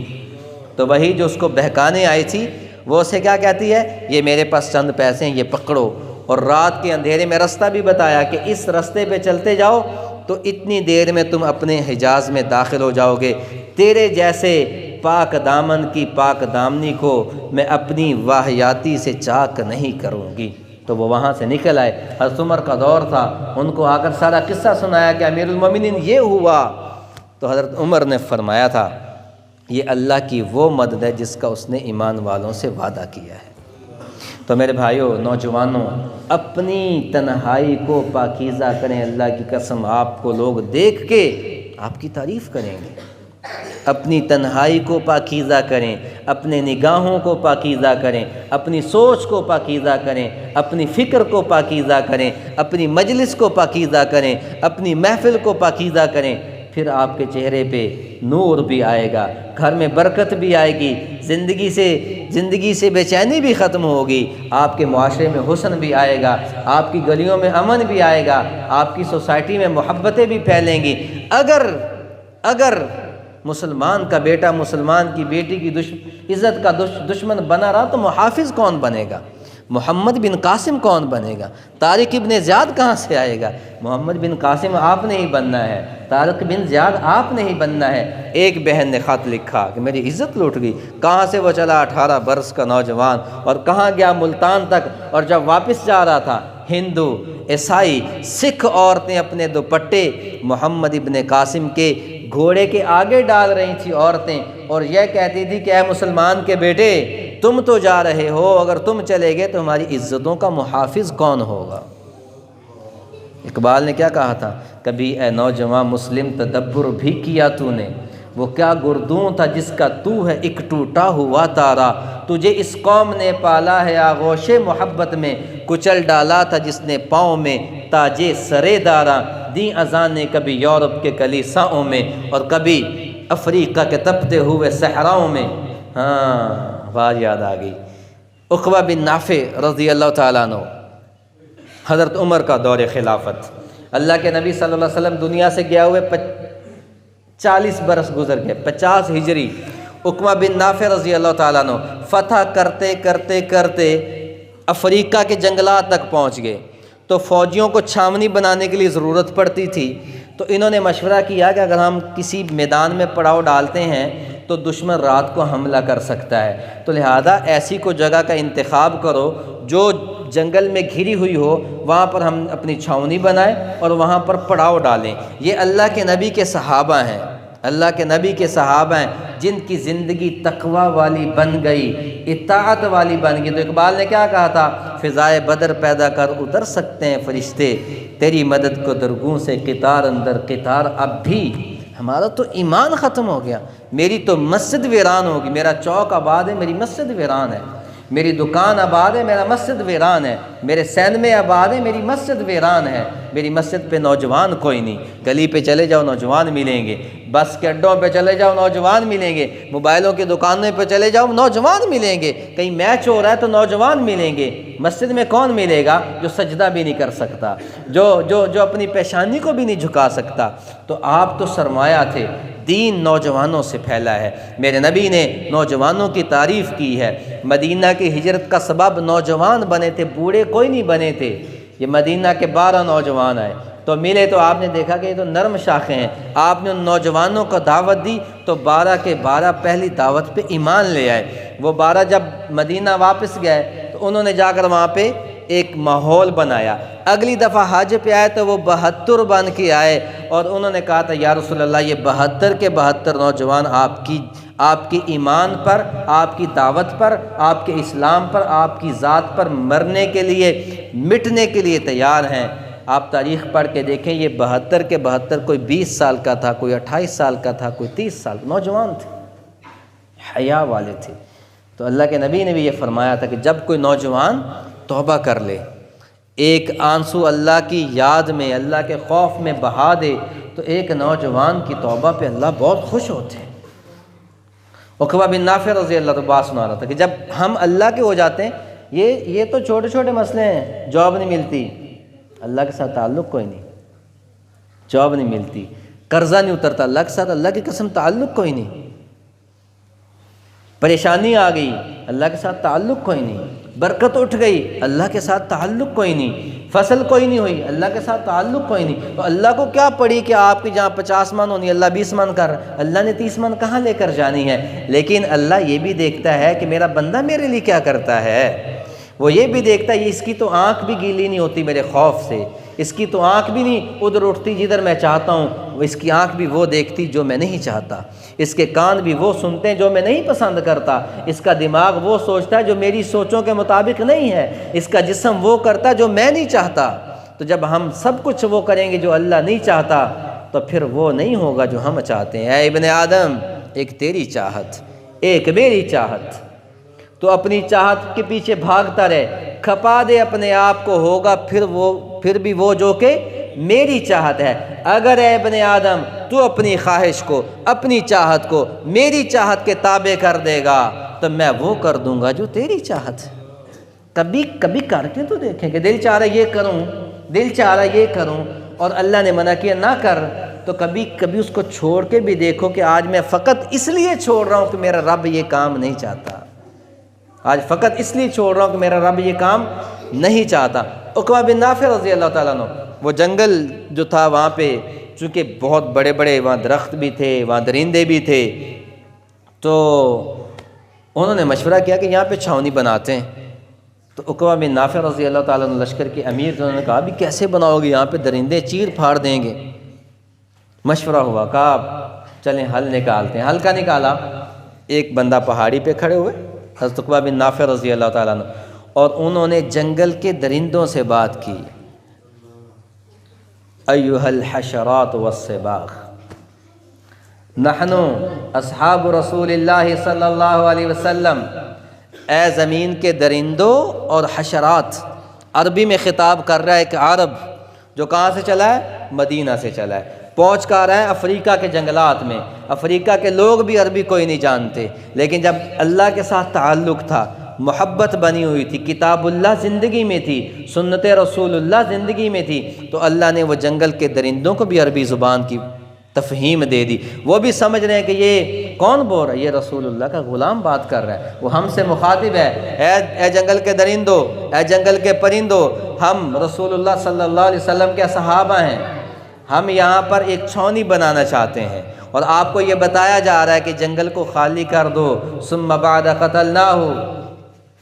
تو وہی جو اس کو بہکانے آئی تھی وہ اسے کیا کہتی ہے؟ یہ میرے پاس چند پیسے ہیں، یہ پکڑو، اور رات کے اندھیرے میں رستہ بھی بتایا کہ اس رستے پہ چلتے جاؤ تو اتنی دیر میں تم اپنے حجاز میں داخل ہو جاؤ گے، تیرے جیسے پاک دامن کی پاک دامنی کو میں اپنی واہیاتی سے چاک نہیں کروں گی۔ تو وہ وہاں سے نکل آئے، حضرت عمر کا دور تھا، ان کو آ کر سارا قصہ سنایا کہ امیر المومنین یہ ہوا، تو حضرت عمر نے فرمایا تھا یہ اللہ کی وہ مدد ہے جس کا اس نے ایمان والوں سے وعدہ کیا ہے۔ تو میرے بھائیوں، نوجوانوں، اپنی تنہائی کو پاکیزہ کریں، اللہ کی قسم آپ کو لوگ دیکھ کے آپ کی تعریف کریں گے، اپنی تنہائی کو پاکیزہ کریں، اپنے نگاہوں کو پاکیزہ کریں، اپنی سوچ کو پاکیزہ کریں، اپنی فکر کو پاکیزہ کریں، اپنی مجلس کو پاکیزہ کریں، اپنی محفل کو پاکیزہ کریں، پھر آپ کے چہرے پہ نور بھی آئے گا، گھر میں برکت بھی آئے گی، زندگی سے بے چینی بھی ختم ہوگی، آپ کے معاشرے میں حسن بھی آئے گا، آپ کی گلیوں میں امن بھی آئے گا، آپ کی سوسائٹی میں محبتیں بھی پھیلیں گی۔ اگر مسلمان کا بیٹا مسلمان کی بیٹی کی عزت کا دشمن بنا رہا تو محافظ کون بنے گا؟ محمد بن قاسم کون بنے گا؟ طارق ابن زیاد کہاں سے آئے گا؟ محمد بن قاسم آپ نے ہی بننا ہے، طارق بن زیاد آپ نے ہی بننا ہے۔ ایک بہن نے خط لکھا کہ میری عزت لوٹ گئی، کہاں سے وہ چلا 18 برس کا نوجوان اور کہاں گیا ملتان تک، اور جب واپس جا رہا تھا ہندو، عیسائی، سکھ عورتیں اپنے دوپٹے محمد ابن قاسم کے گھوڑے کے آگے ڈال رہی تھی عورتیں، اور یہ کہتی تھی کہ اے مسلمان کے بیٹے تم تو جا رہے ہو، اگر تم چلے گئے تو ہماری عزتوں کا محافظ کون ہوگا؟ اقبال نے کیا کہا تھا؟ کبھی اے نوجوان مسلم تدبر بھی کیا تو نے، وہ کیا گردوں تھا جس کا تو ہے ایک ٹوٹا ہوا تارا، تجھے اس قوم نے پالا ہے آغوش محبت میں، کچل ڈالا تھا جس نے پاؤں میں تاجے سرے دارا، دی اذانیں کبھی یورپ کے کلیساؤں میں اور کبھی افریقہ کے تپتے ہوئے صحراؤں میں۔ بات یاد آ گئی، عقبہ بن نافع رضی اللہ تعالیٰ عنہ، حضرت عمر کا دور خلافت، اللہ کے نبی صلی اللہ علیہ وسلم دنیا سے گیا ہوئے 40 برس گزر گئے، 50 ہجری۔ عقبہ بن نافع رضی اللہ تعالیٰ عنہ فتح کرتے کرتے کرتے افریقہ کے جنگلات تک پہنچ گئے، تو فوجیوں کو چھاونی بنانے کے لیے ضرورت پڑتی تھی، تو انہوں نے مشورہ کیا کہ اگر ہم کسی میدان میں پڑاؤ ڈالتے ہیں تو دشمن رات کو حملہ کر سکتا ہے، تو لہذا ایسی کوئی جگہ کا انتخاب کرو جو جنگل میں گھری ہوئی ہو، وہاں پر ہم اپنی چھاونی بنائیں اور وہاں پر پڑاؤ ڈالیں۔ یہ اللہ کے نبی کے صحابہ ہیں، اللہ کے نبی کے صحابہ ہیں جن کی زندگی تقوی والی بن گئی، اطاعت والی بن گئی۔ تو اقبال نے کیا کہا تھا؟ فضائے بدر پیدا کر اتر سکتے ہیں فرشتے، تیری مدد کو درگوں سے قطار اندر قطار۔ اب بھی ہمارا تو ایمان ختم ہو گیا، میری تو مسجد ویران ہوگی، میرا چوک آباد ہے میری مسجد ویران ہے، میری دکان آباد ہے میرا مسجد ویران ہے، میرے سینمے آباد ہے میری مسجد ویران ہے، میری مسجد پہ نوجوان کوئی نہیں۔ گلی پہ چلے جاؤ نوجوان ملیں گے، بس کے اڈوں پہ چلے جاؤ نوجوان ملیں گے، موبائلوں کی دکانوں پہ چلے جاؤ نوجوان ملیں گے، کہیں میچ ہو رہا ہے تو نوجوان ملیں گے۔ مسجد میں کون ملے گا؟ جو سجدہ بھی نہیں کر سکتا، جو اپنی پیشانی کو بھی نہیں جھکا سکتا۔ تو آپ تو سرمایہ تھے، دین نوجوانوں سے پھیلا ہے۔ میرے نبی نے نوجوانوں کی تعریف کی ہے، مدینہ کی ہجرت کا سبب نوجوان بنے تھے، بوڑھے کوئی نہیں بنے تھے۔ یہ مدینہ کے 12 نوجوان آئے تو ملے، تو آپ نے دیکھا کہ یہ تو نرم شاخیں ہیں، آپ نے ان نوجوانوں کو دعوت دی تو 12 کے 12 پہلی دعوت پہ ایمان لے آئے۔ وہ 12 جب مدینہ واپس گئے تو انہوں نے جا کر وہاں پہ ایک ماحول بنایا، اگلی دفعہ حج پہ آئے تو وہ 72 بن کے آئے، اور انہوں نے کہا تھا یا رسول اللہ یہ 72 کے 72 نوجوان آپ کی ایمان پر، آپ کی دعوت پر، آپ کے اسلام پر، آپ کی ذات پر مرنے کے لیے، مٹنے کے لیے تیار ہیں۔ آپ تاریخ پڑھ کے دیکھیں، یہ 72 کے 72 کوئی 20 سال کا تھا، کوئی 28 سال کا تھا، کوئی 30 سال، نوجوان تھے، حیا والے تھے۔ تو اللہ کے نبی نے بھی یہ فرمایا تھا کہ جب کوئی نوجوان توبہ کر لے، ایک آنسو اللہ کی یاد میں، اللہ کے خوف میں بہا دے، تو ایک نوجوان کی توبہ پہ اللہ بہت خوش ہوتے ہیں۔ عقبہ بن نافع رضی اللہ عنہ بات سنا رہا تھا کہ جب ہم اللہ کے ہو جاتے ہیں، یہ تو چھوٹے چھوٹے مسئلے ہیں، جاب نہیں ملتی، اللہ کے ساتھ تعلق کوئی نہیں، جاب نہیں ملتی، قرضہ نہیں اترتا، اللہ کے ساتھ اللہ کی قسم تعلق کوئی نہیں، پریشانی آ گئی، اللہ کے ساتھ تعلق کوئی نہیں، برکت اٹھ گئی، اللہ کے ساتھ تعلق کوئی نہیں، فصل کوئی نہیں ہوئی، اللہ کے ساتھ تعلق کوئی نہیں۔ تو اللہ کو کیا پڑی کہ آپ کی جہاں 50 من ہونی اللہ 20 من کر، اللہ نے 30 من کہاں لے کر جانی ہے؟ لیکن اللہ یہ بھی دیکھتا ہے کہ میرا بندہ میرے لیے کیا کرتا ہے، وہ یہ بھی دیکھتا ہے اس کی تو آنکھ بھی گیلی نہیں ہوتی میرے خوف سے، اس کی تو آنکھ بھی نہیں ادھر اٹھتی جدھر میں چاہتا ہوں، اس کی آنکھ بھی وہ دیکھتی جو میں نہیں چاہتا، اس کے کان بھی وہ سنتے ہیں جو میں نہیں پسند کرتا، اس کا دماغ وہ سوچتا ہے جو میری سوچوں کے مطابق نہیں ہے، اس کا جسم وہ کرتا ہے جو میں نہیں چاہتا۔ تو جب ہم سب کچھ وہ کریں گے جو اللہ نہیں چاہتا تو پھر وہ نہیں ہوگا جو ہم چاہتے ہیں۔ اے ابن آدم ایک تیری چاہت، ایک میری چاہت۔ تو اپنی چاہت کے پیچھے بھاگتا رہے، کھپا دے اپنے آپ کو، ہوگا پھر بھی وہ جو کہ میری چاہت ہے۔ اگر اے ابن آدم تو اپنی خواہش کو، اپنی چاہت کو میری چاہت کے تابع کر دے گا تو میں وہ کر دوں گا جو تیری چاہت ہے۔ کبھی کر کے تو دیکھیں کہ دل چاہ رہا یہ کروں، دل چاہ رہا یہ کروں، اور اللہ نے منع کیا نہ کر، تو کبھی اس کو چھوڑ کے بھی دیکھو کہ آج میں فقط اس لیے چھوڑ رہا ہوں کہ میرا رب یہ کام نہیں چاہتا، آج فقط اس لیے چھوڑ رہا ہوں کہ میرا رب یہ کام نہیں چاہتا۔ عقبہ بن نافع رضی اللہ تعالیٰ عنہ، وہ جنگل جو تھا وہاں پہ چونکہ بہت بڑے بڑے وہاں درخت بھی تھے، وہاں درندے بھی تھے، تو انہوں نے مشورہ کیا کہ یہاں پہ چھاونی بناتے ہیں۔ تو عقبہ بن نافع رضی اللہ تعالیٰ عنہ لشکر کے امیر تھے، انہوں نے کہا بھی کیسے بناؤ گے، یہاں پہ درندے چیر پھاڑ دیں گے۔ مشورہ ہوا، کہا چلیں حل نکالتے ہیں۔ حل کا نکالا، ایک بندہ پہاڑی پہ کھڑے ہوئے حضرت عقبہ بن نافع رضی اللہ تعالیٰ عنہ، اور انہوں نے جنگل کے درندوں سے بات کی، ایھا الحشرات والسباغ نحن اصحاب رسول اللہ صلی اللہ علیہ وسلم، اے زمین کے درندوں اور حشرات۔ عربی میں خطاب کر رہا ہے کہ عرب جو کہاں سے چلا ہے، مدینہ سے چلا ہے، پہنچ کر رہا ہے افریقہ کے جنگلات میں۔ افریقہ کے لوگ بھی عربی کوئی نہیں جانتے، لیکن جب اللہ کے ساتھ تعلق تھا، محبت بنی ہوئی تھی، کتاب اللہ زندگی میں تھی، سنت رسول اللہ زندگی میں تھی، تو اللہ نے وہ جنگل کے درندوں کو بھی عربی زبان کی تفہیم دے دی۔ وہ بھی سمجھ رہے ہیں کہ یہ کون بول رہا ہے، یہ رسول اللہ کا غلام بات کر رہا ہے، وہ ہم سے مخاطب ہے۔ اے جنگل کے درندوں، اے جنگل کے پرندوں، ہم رسول اللہ صلی اللہ علیہ وسلم کے صحابہ ہیں، ہم یہاں پر ایک چھاونی بنانا چاہتے ہیں، اور آپ کو یہ بتایا جا رہا ہے کہ جنگل کو خالی کر دو، ثم بعد قتلناہ،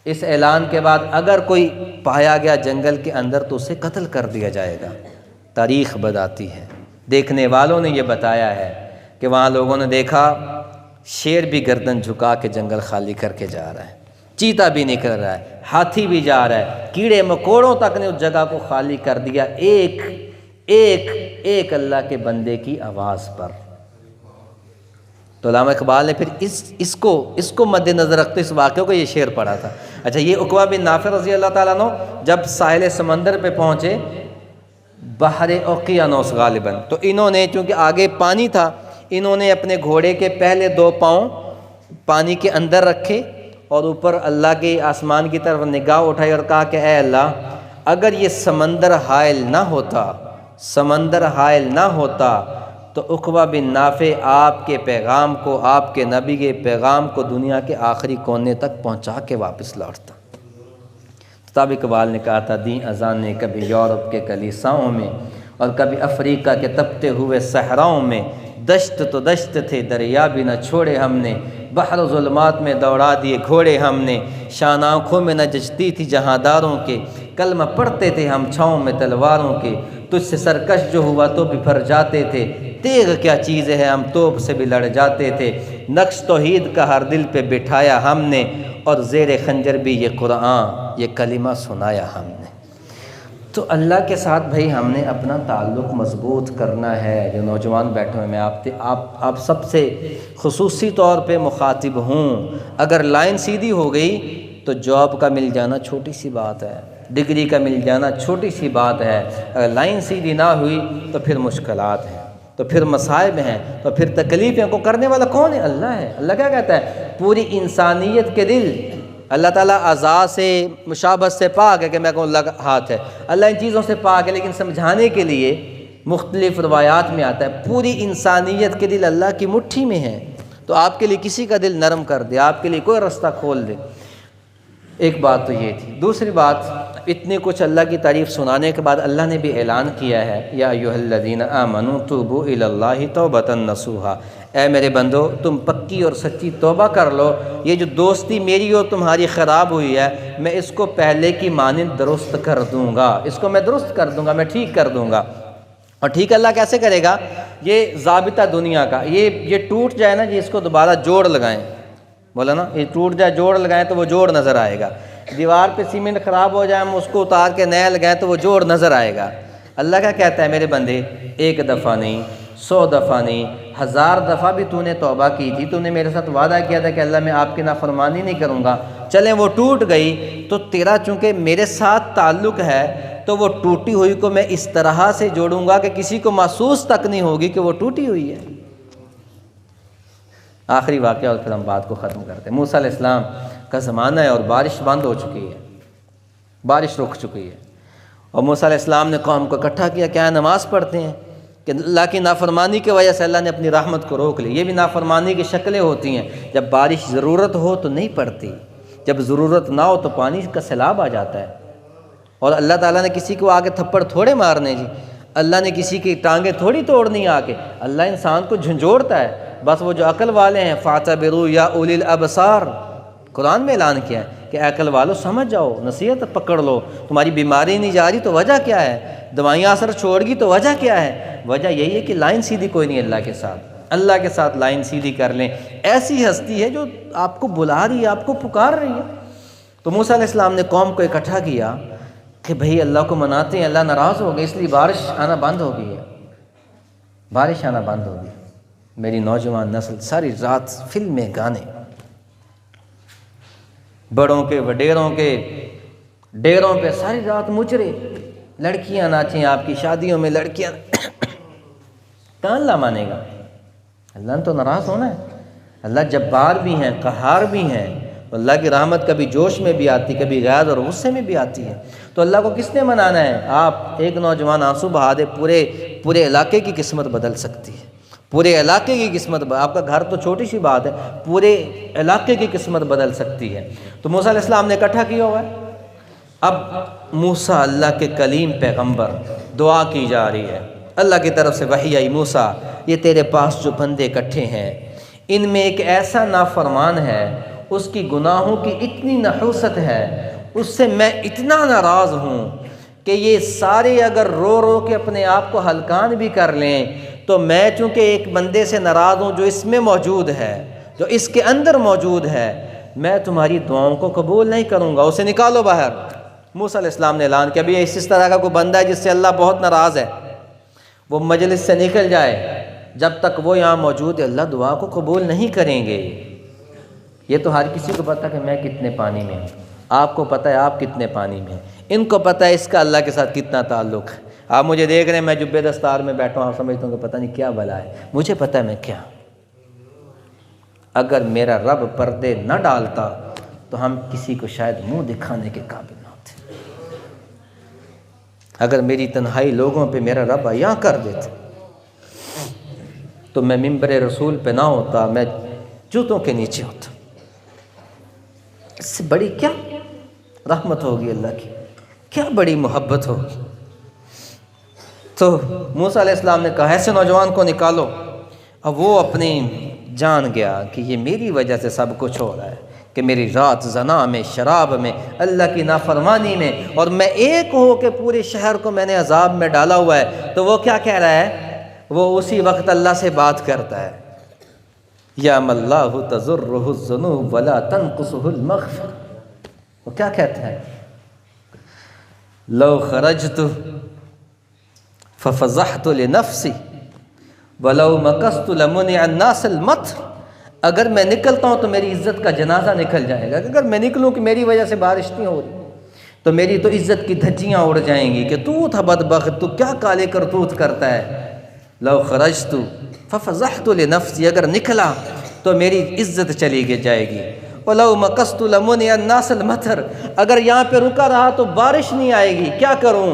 اس اعلان کے بعد اگر کوئی پایا گیا جنگل کے اندر تو اسے قتل کر دیا جائے گا۔ تاریخ بتاتی ہے، دیکھنے والوں نے یہ بتایا ہے کہ وہاں لوگوں نے دیکھا شیر بھی گردن جھکا کے جنگل خالی کر کے جا رہا ہے، چیتا بھی نکل رہا ہے، ہاتھی بھی جا رہا ہے، کیڑے مکوڑوں تک نے اس جگہ کو خالی کر دیا، ایک اللہ کے بندے کی آواز پر۔ تو علامہ اقبال نے پھر اس کو مد نظر رکھتے اس واقعے کو یہ شعر پڑھا تھا۔ اچھا، یہ عقبہ بن نافع رضی اللہ تعالیٰ عنہ جب ساحل سمندر پہ پہنچے، بحر اوقیانوس غالباً، تو انہوں نے چونکہ آگے پانی تھا، انہوں نے اپنے گھوڑے کے پہلے 2 پاؤں پانی کے اندر رکھے اور اوپر اللہ کے آسمان کی طرف نگاہ اٹھائی اور کہا کہ اے اللہ، اگر یہ سمندر حائل نہ ہوتا تو عقبہ بن نافع آپ کے پیغام کو، آپ کے نبی کے پیغام کو دنیا کے آخری کونے تک پہنچا کے واپس لوٹتا۔ تب اقبال نے کہا تھا، دیں اذانیں کبھی یورپ کے کلیساؤں میں اور کبھی افریقہ کے تپتے ہوئے صحراؤں میں، دشت تو دشت تھے دریا بھی نہ چھوڑے ہم نے، بحر و ظلمات میں دوڑا دیے گھوڑے ہم نے، شان آنکھوں میں نہ جچتی تھی جہانداروں کے، کلمہ پڑھتے تھے ہم چھاؤں میں تلواروں کے، تجھ سے سرکش جو ہوا تو بھی پھر جاتے تھے، تیغ کیا چیز ہے ہم توپ سے بھی لڑ جاتے تھے، نقش توحید کا ہر دل پہ بٹھایا ہم نے، اور زیر خنجر بھی یہ قرآن یہ کلمہ سنایا ہم نے۔ تو اللہ کے ساتھ بھائی ہم نے اپنا تعلق مضبوط کرنا ہے۔ جو نوجوان بیٹھے ہوئے، میں آپ سب سے خصوصی طور پہ مخاطب ہوں، اگر لائن سیدھی ہو گئی تو جاب کا مل جانا چھوٹی سی بات ہے، ڈگری کا مل جانا چھوٹی سی بات ہے، اگر لائن سیدھی نہ ہوئی تو پھر مشکلات ہیں، تو پھر مصائب ہیں، تو پھر تکلیفیں کو کرنے والا کون ہے؟ اللہ ہے۔ اللہ کیا کہتا ہے؟ پوری انسانیت کے دل، اللہ تعالیٰ اعضاء سے مشابہت سے پاک ہے کہ میں کہوں اللہ کا ہاتھ ہے، اللہ ان چیزوں سے پاک ہے، لیکن سمجھانے کے لیے مختلف روایات میں آتا ہے پوری انسانیت کے دل اللہ کی مٹھی میں ہے، تو آپ کے لیے کسی کا دل نرم کر دے، آپ کے لیے کوئی رستہ کھول دے۔ ایک بات تو یہ تھی۔ دوسری بات، اتنے کچھ اللہ کی تعریف سنانے کے بعد اللہ نے بھی اعلان کیا ہے، یا ایھا الذین آمنوا توبوا الی اللہ توبۃ نصوحا، اے میرے بندو تم پکی اور سچی توبہ کر لو، یہ جو دوستی میری اور تمہاری خراب ہوئی ہے میں اس کو پہلے کی مانند درست کر دوں گا، اس کو میں درست کر دوں گا، میں ٹھیک کر دوں گا۔ اور ٹھیک اللہ کیسے کرے گا؟ یہ ضابطہ دنیا کا، یہ ٹوٹ جائے نا جی، اس کو دوبارہ جوڑ لگائیں، بولا نا، یہ ٹوٹ جائے جوڑ لگائیں تو وہ جوڑ نظر آئے گا۔ دیوار پہ سیمنٹ خراب ہو جائے ہم اس کو اتار کے نیا لگائیں تو وہ جوڑ نظر آئے گا۔ اللہ کیا کہتا ہے؟ میرے بندے ایک دفعہ نہیں، 100 دفعہ نہیں، 1000 دفعہ بھی تو نے توبہ کی تھی، تو نے میرے ساتھ وعدہ کیا تھا کہ اللہ میں آپ کی نافرمانی نہیں کروں گا، چلیں وہ ٹوٹ گئی، تو تیرا چونکہ میرے ساتھ تعلق ہے تو وہ ٹوٹی ہوئی کو میں اس طرح سے جوڑوں گا کہ کسی کو محسوس تک نہیں ہوگی کہ وہ ٹوٹی ہوئی ہے۔ آخری واقعہ اور پھر ہم بات کو ختم کرتے ہیں۔ موسیٰ علیہ السلام کا زمانہ ہے اور بارش بند ہو چکی ہے، بارش رک چکی ہے، اور موسیٰ علیہ السلام نے قوم کو اکٹھا کیا، کیا نماز پڑھتے ہیں کہ اللہ کی نافرمانی کی وجہ سے اللہ نے اپنی رحمت کو روک لی۔ یہ بھی نافرمانی کی شکلیں ہوتی ہیں، جب بارش ضرورت ہو تو نہیں پڑتی، جب ضرورت نہ ہو تو پانی کا سیلاب آ جاتا ہے۔ اور اللہ تعالیٰ نے کسی کو آگے تھپڑ تھوڑے مارنے جی، اللہ نے کسی کی ٹانگیں تھوڑی توڑنی آ کے، اللہ انسان کو جھنجھوڑتا ہے۔ بس وہ جو عقل والے ہیں، فَاعْتَبِرُوا يَا أُولِي الْأَبْصَارِ، قرآن میں اعلان کیا ہے کہ عقل والو سمجھ جاؤ، نصیحت پکڑ لو، تمہاری بیماری نہیں جا رہی تو وجہ کیا ہے، دوائیاں اثر چھوڑ گی تو وجہ کیا ہے، وجہ یہی ہے کہ لائن سیدھی کوئی نہیں اللہ کے ساتھ، اللہ کے ساتھ لائن سیدھی کر لیں۔ ایسی ہستی ہے جو آپ کو بلا رہی ہے، آپ کو پکار رہی ہے۔ تو موسیٰ علیہ السلام نے قوم کو اکٹھا کیا کہ بھئی اللہ کو مناتے ہیں، اللہ ناراض ہو گئے، اس لیے بارش آنا بند ہو گئی ہے، بارش آنا بند ہو گئی۔ میری نوجوان نسل ساری رات فلمیں، گانے، بڑوں کے وڈیروں کے ڈیروں پہ ساری رات مچرے، لڑکیاں ناچیں آپ کی شادیوں میں، لڑکیاں کہاں اللہ مانے گا؟ اللہ نے تو ناراض ہونا ہے۔ اللہ جبار بھی ہیں، قہار بھی ہیں، اللہ کی رحمت کبھی جوش میں بھی آتی، کبھی غیظ اور غصے میں بھی آتی ہے۔ تو اللہ کو کس نے منانا ہے؟ آپ ایک نوجوان آنسو بہا دے، پورے علاقے کی قسمت بدل سکتی ہے، پورے علاقے کی قسمت، آپ کا گھر تو چھوٹی سی بات ہے، پورے علاقے کی قسمت بدل سکتی ہے۔ تو موسیٰ علیہ السلام نے اکٹھا کیا ہوا ہے۔ اب موسیٰ اللہ کے کلیم پیغمبر، دعا کی جا رہی ہے، اللہ کی طرف سے وحی آئی، موسیٰ یہ تیرے پاس جو بندے اکٹھے ہیں، ان میں ایک ایسا نافرمان ہے، اس کی گناہوں کی اتنی نحوست ہے، اس سے میں اتنا ناراض ہوں کہ یہ سارے اگر رو رو کے اپنے آپ کو ہلکان بھی کر لیں تو میں چونکہ ایک بندے سے ناراض ہوں جو اس میں موجود ہے، جو اس کے اندر موجود ہے، میں تمہاری دعاؤں کو قبول نہیں کروں گا، اسے نکالو باہر۔ موسیٰ علیہ السلام نے اعلان کیا، ابھی اس طرح کا کوئی بندہ ہے جس سے اللہ بہت ناراض ہے، وہ مجلس سے نکل جائے، جب تک وہ یہاں موجود ہے اللہ دعا کو قبول نہیں کریں گے۔ یہ تو ہر کسی کو پتہ ہے کہ میں کتنے پانی میں ہوں، آپ کو پتہ ہے آپ کتنے پانی میں ہیں، ان کو پتہ ہے اس کا اللہ کے ساتھ کتنا تعلق ہے۔ آپ مجھے دیکھ رہے ہیں، میں جبے دستار میں بیٹھا ہوں، آپ سمجھتا ہوں کہ پتہ نہیں کیا بلا ہے، مجھے پتہ ہے میں کیا۔ اگر میرا رب پردے نہ ڈالتا تو ہم کسی کو شاید منہ دکھانے کے قابل نہ ہوتے۔ اگر میری تنہائی لوگوں پہ میرا رب عیاں کر دیتا تو میں ممبر رسول پہ نہ ہوتا، میں جوتوں کے نیچے ہوتا۔ اس سے بڑی کیا رحمت ہوگی اللہ کی، کیا بڑی محبت ہوگی۔ تو موسیٰ علیہ السلام نے کہا ایسے نوجوان کو نکالو۔ اب وہ اپنی جان گیا کہ یہ میری وجہ سے سب کچھ ہو رہا ہے، کہ میری رات زنا میں، شراب میں، اللہ کی نافرمانی میں، اور میں ایک ہو کے پورے شہر کو میں نے عذاب میں ڈالا ہوا ہے۔ تو وہ کیا کہہ رہا ہے؟ وہ اسی وقت اللہ سے بات کرتا ہے، یا مَلَّهُ تَزُرُّهُ الذُّنُوبُ وَلَا تَنْقُصُهُ الْمَغْفِرَةُ۔ وہ کیا کہتا ہے؟ لَوْ خَرَجْتُ فَفَضَحْتُ لِنَفْسِي وَلَوْ مَكَثْتُ لَمُنِعَ النَّاسَ الْمَطْرُ۔ اگر میں نکلتا ہوں تو میری عزت کا جنازہ نکل جائے گا، اگر میں نکلوں کہ میری وجہ سے بارش نہیں ہو رہی تو میری تو عزت کی دھجیاں اڑ جائیں گی کہ تو تھا بدبخت، تو کیا کالے کرتوت کرتا ہے۔ لو خرجت ففضحت لنفسی، اگر نکلا تو میری عزت چلی جائے گی۔ وَلَوْ مَكَثْتُ لَمُنِعَ النَّاسَ الْمَطَرُ، اگر یہاں پہ رکا رہا تو بارش نہیں آئے گی، کیا کروں؟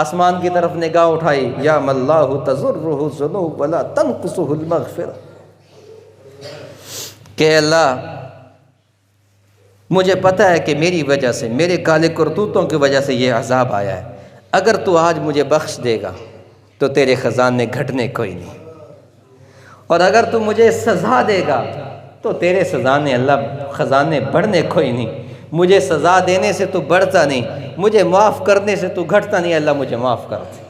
آسمان کی طرف نگاہ اٹھائی، یا مَلَّهُ تَزُرُّهُ الذُّنُوبُ وَلَا تَنْقُصُهُ الْمَغْفِرَةُ، کہ اللہ مجھے پتہ ہے کہ میری وجہ سے، میرے کالے کرتوتوں کی وجہ سے یہ عذاب آیا ہے، اگر تو آج مجھے بخش دے گا تو تیرے خزانے گھٹنے کوئی نہیں، اور اگر تو مجھے سزا دے گا تو تیرے خزانے بڑھنے کوئی نہیں۔ مجھے سزا دینے سے تو بڑھتا نہیں، مجھے معاف کرنے سے تو گھٹتا نہیں، اللہ مجھے معاف کر دے۔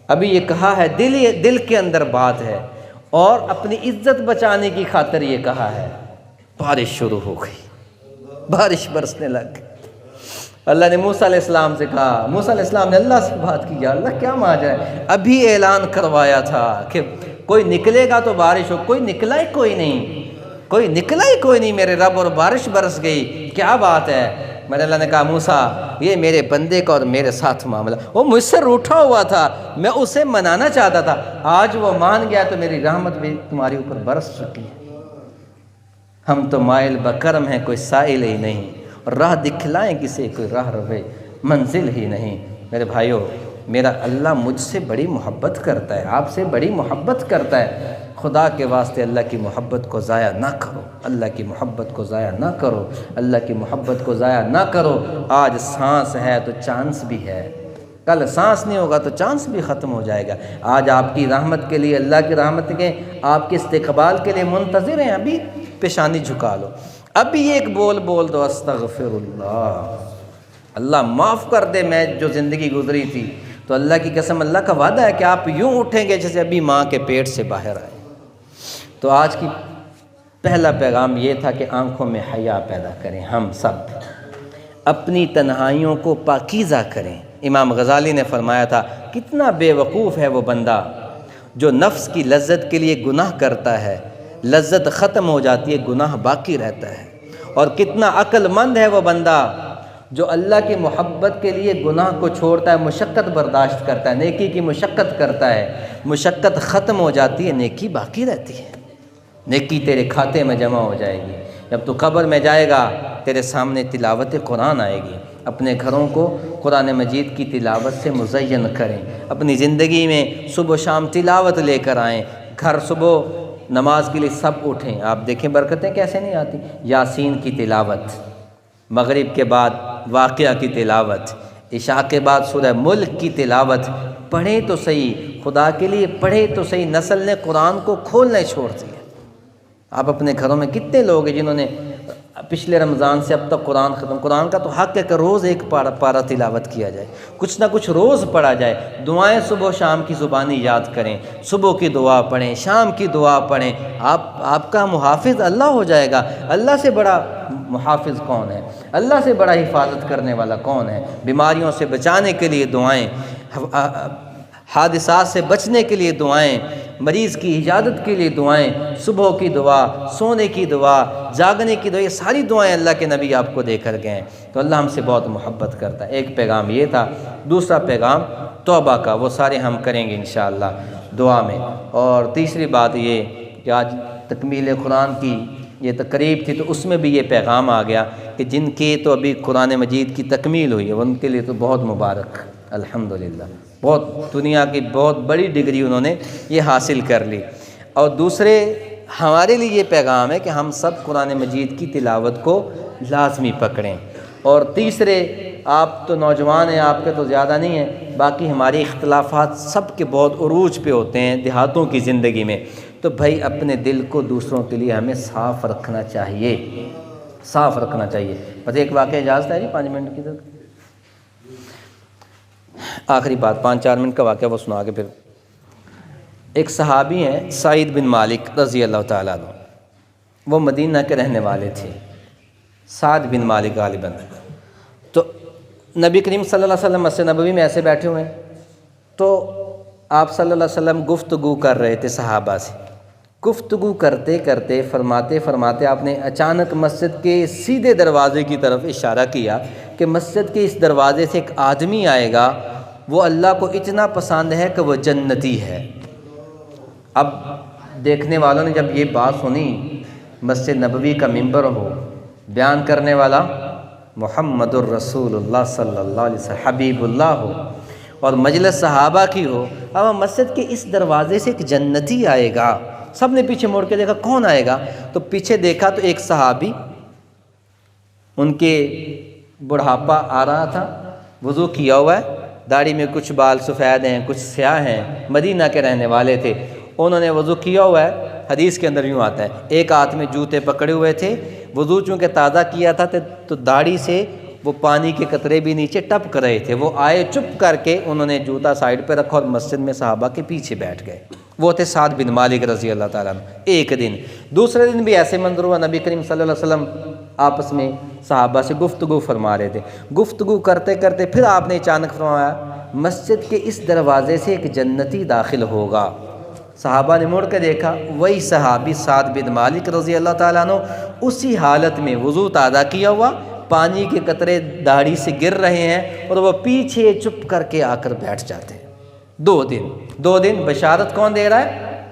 ابھی یہ کہا ہے، دل کے اندر بات ہے، اور اپنی عزت بچانے کی خاطر یہ کہا ہے۔ بارش شروع ہو گئی، بارش برسنے لگ گئی، اللہ نے موسیٰ علیہ السلام سے کہا، موسیٰ علیہ السلام نے اللہ سے بات کی، یا اللہ کیا ماجرا ہے؟ ابھی اعلان کروایا تھا کہ کوئی نکلے گا تو بارش ہو، کوئی نکلا ہی کوئی نہیں، کوئی نکلا ہی کوئی نہیں میرے رب، اور بارش برس گئی، کیا بات ہے؟ میرے اللہ نے کہا موسیٰ یہ میرے بندے کا اور میرے ساتھ معاملہ، وہ مجھ سے روٹھا ہوا تھا، میں اسے منانا چاہتا تھا، آج وہ مان گیا تو میری رحمت بھی تمہارے اوپر برس چکی ہے۔ ہم تو مائل بکرم ہیں، کوئی سائل ہی نہیں، اور راہ دکھلائیں کسے، کوئی راہ روے منزل ہی نہیں۔ میرے بھائیوں، میرا اللہ مجھ سے بڑی محبت کرتا ہے، آپ سے بڑی محبت کرتا ہے، خدا کے واسطے اللہ کی محبت کو ضائع نہ کرو، اللہ کی محبت کو ضائع نہ کرو، اللہ کی محبت کو ضائع نہ کرو۔ آج سانس ہے تو چانس بھی ہے، کل سانس نہیں ہوگا تو چانس بھی ختم ہو جائے گا۔ آج آپ کی رحمت کے لیے، اللہ کی رحمت کے آپ کے استقبال کے لیے منتظر ہیں، ابھی پیشانی جھکا لو، ابھی ایک بول دو استغفر اللہ، اللہ معاف کر دے میں جو زندگی گزری تھی۔ تو اللہ کی قسم، اللہ کا وعدہ ہے کہ آپ یوں اٹھیں گے جیسے ابھی ماں کے پیٹ سے باہر آئے۔ تو آج کی پہلا پیغام یہ تھا کہ آنکھوں میں حیا پیدا کریں، ہم سب اپنی تنہائیوں کو پاکیزہ کریں۔ امام غزالی نے فرمایا تھا، کتنا بے وقوف ہے وہ بندہ جو نفس کی لذت کے لیے گناہ کرتا ہے، لذت ختم ہو جاتی ہے، گناہ باقی رہتا ہے، اور کتنا عقل مند ہے وہ بندہ جو اللہ کی محبت کے لیے گناہ کو چھوڑتا ہے، مشقت برداشت کرتا ہے، نیکی کی مشقت کرتا ہے، مشقت ختم ہو جاتی ہے، نیکی باقی رہتی ہے، نیکی تیرے کھاتے میں جمع ہو جائے گی۔ جب تو قبر میں جائے گا تیرے سامنے تلاوت قرآن آئے گی۔ اپنے گھروں کو قرآن مجید کی تلاوت سے مزین کریں، اپنی زندگی میں صبح و شام تلاوت لے کر آئیں، گھر صبح نماز کے لیے سب اٹھیں۔ آپ دیکھیں برکتیں کیسے نہیں آتی، یاسین کی تلاوت، مغرب کے بعد واقعہ کی تلاوت، عشاء کے بعد سورہ ملک کی تلاوت، پڑھیں تو صحیح، خدا کے لیے پڑھیں تو صحیح۔ نسل نے قرآن کو کھولنے چھوڑ دیا۔ آپ اپنے گھروں میں کتنے لوگ ہیں جنہوں نے پچھلے رمضان سے اب تک قرآن کا تو حق ہے کہ روز ایک پارہ تلاوت کیا جائے، کچھ نہ کچھ روز پڑھا جائے۔ دعائیں صبح و شام کی زبانی یاد کریں، صبح کی دعا پڑھیں، شام کی دعا پڑھیں، آپ کا محافظ اللہ ہو جائے گا۔ اللہ سے بڑا محافظ کون ہے؟ اللہ سے بڑا حفاظت کرنے والا کون ہے؟ بیماریوں سے بچانے کے لیے دعائیں، حادثات سے بچنے کے لیے دعائیں، مریض کی حجادت کے لیے دعائیں، صبح کی دعا، سونے کی دعا، جاگنے کی دعا، یہ ساری دعائیں اللہ کے نبی آپ کو دے کر گئے ہیں۔ تو اللہ ہم سے بہت محبت کرتا ہے۔ ایک پیغام یہ تھا۔ دوسرا پیغام توبہ کا، وہ سارے ہم کریں گے انشاءاللہ دعا میں۔ اور تیسری بات یہ کہ آج تکمیل قرآن کی یہ تقریب تھی، تو اس میں بھی یہ پیغام آ گیا کہ جن کی تو ابھی قرآن مجید کی تکمیل ہوئی ہے ان کے لیے تو بہت مبارک، الحمدللہ، بہت دنیا کی بہت بڑی ڈگری انہوں نے یہ حاصل کر لی۔ اور دوسرے ہمارے لیے یہ پیغام ہے کہ ہم سب قرآن مجید کی تلاوت کو لازمی پکڑیں۔ اور تیسرے، آپ تو نوجوان ہیں، آپ کے تو زیادہ نہیں ہیں، باقی ہمارے اختلافات سب کے بہت عروج پہ ہوتے ہیں دیہاتوں کی زندگی میں، تو بھائی اپنے دل کو دوسروں کے لیے ہمیں صاف رکھنا چاہیے، صاف رکھنا چاہیے۔ بس ایک واقعہ اجازت ہے جی 5 منٹ کی ضرورت، آخری بات 5-4 منٹ کا واقعہ وہ سنا کے پھر۔ ایک صحابی ہیں سعید بن مالک رضی اللہ تعالیٰ عنہ، وہ مدینہ کے رہنے والے تھے، سعد بن مالک غالباً۔ تو نبی کریم صلی اللہ علیہ وسلم مسجد نبوی میں ایسے بیٹھے ہوئے ہیں، تو آپ صلی اللہ علیہ وسلم گفتگو کر رہے تھے صحابہ سے۔ گفتگو کرتے کرتے فرماتے آپ نے اچانک مسجد کے سیدھے دروازے کی طرف اشارہ کیا کہ مسجد کے اس دروازے سے ایک آدمی آئے گا، وہ اللہ کو اتنا پسند ہے کہ وہ جنتی ہے۔ اب دیکھنے والوں نے جب یہ بات سنی، مسجد نبوی کا ممبر ہو، بیان کرنے والا محمد الرسول اللہ صلی اللہ علیہ وسلم حبیب اللہ ہو، اور مجلس صحابہ کی ہو، اب مسجد کے اس دروازے سے ایک جنتی آئے گا۔ سب نے پیچھے موڑ کے دیکھا کون آئے گا، تو پیچھے دیکھا تو ایک صحابی، ان کے بڑھاپا آ رہا تھا، وضو کیا ہوا ہے، داڑھی میں کچھ بال سفید ہیں کچھ سیاہ ہیں، مدینہ کے رہنے والے تھے، انہوں نے وضو کیا ہوا ہے۔ حدیث کے اندر یوں آتا ہے، ایک ہاتھ میں جوتے پکڑے ہوئے تھے، وضو چونکہ تازہ کیا تھا تو داڑھی سے وہ پانی کے قطرے بھی نیچے ٹپک رہے تھے۔ وہ آئے چپ کر کے، انہوں نے جوتا سائیڈ پہ رکھا اور مسجد میں صحابہ کے پیچھے بیٹھ گئے۔ وہ تھے سعد بن مالک رضی اللہ تعالیٰ عنہ۔ ایک دن، دوسرے دن بھی ایسے منظر ہوا، نبی کریم صلی اللہ علیہ وسلم آپس میں صحابہ سے گفتگو فرما رہے تھے، گفتگو کرتے کرتے پھر آپ نے اچانک فرمایا مسجد کے اس دروازے سے ایک جنتی داخل ہوگا۔ صحابہ نے مڑ کے دیکھا، وہی صحابی سعد بن مالک رضی اللہ تعالیٰ عنہ اسی حالت میں وضو تازہ کیا ہوا، پانی کے قطرے داڑھی سے گر رہے ہیں اور وہ پیچھے چپ کر کے آ کر بیٹھ جاتے ہیں۔ دو دن بشارت کون دے رہا ہے؟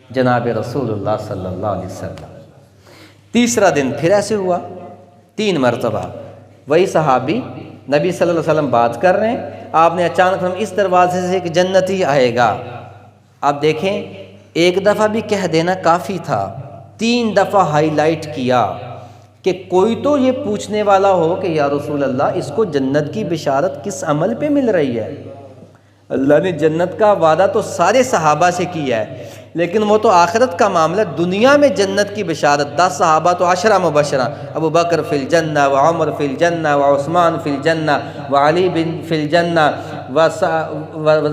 جناب رسول اللہ صلی اللہ علیہ وسلم۔ تیسرا دن پھر ایسے ہوا، 3 مرتبہ وہی صحابی نبی صلی اللہ علیہ وسلم بات کر رہے ہیں، آپ نے اچانک اس دروازے سے ایک جنتی آئے گا۔ آپ دیکھیں، ایک دفعہ بھی کہہ دینا کافی تھا، 3 دفعہ ہائی لائٹ کیا کہ کوئی تو یہ پوچھنے والا ہو کہ یا رسول اللہ اس کو جنت کی بشارت کس عمل پہ مل رہی ہے؟ اللہ نے جنت کا وعدہ تو سارے صحابہ سے کیا ہے، لیکن وہ تو آخرت کا معاملہ، دنیا میں جنت کی بشارت 10 صحابہ تو 10 مبشرہ، ابو بکر فی الجنہ وعمر فی الجنہ وعثمان فی الجنہ وعلی بن فی الجنہ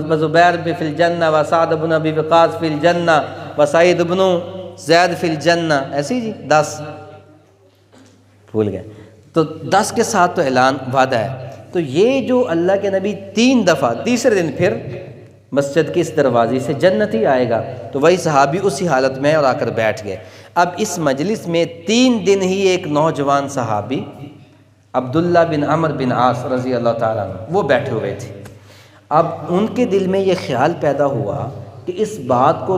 وزبیر فی الجنہ وسعد بن ابی وقاص فی الجنہ وسعید بن زید فی الجنہ، ایسی جی 10 بھول گئے، تو 10 کے ساتھ تو اعلان وعدہ ہے۔ تو یہ جو اللہ کے نبی 3 دفعہ، تیسرے دن پھر مسجد کے اس دروازے سے جنتی آئے گا، تو وہی صحابی اسی حالت میں اور آ کر بیٹھ گئے۔ اب اس مجلس میں 3 دن ہی ایک نوجوان صحابی عبداللہ بن عمرو بن عاص رضی اللہ تعالیٰ عنہ وہ بیٹھے ہوئے تھے۔ اب ان کے دل میں یہ خیال پیدا ہوا کہ اس بات کو،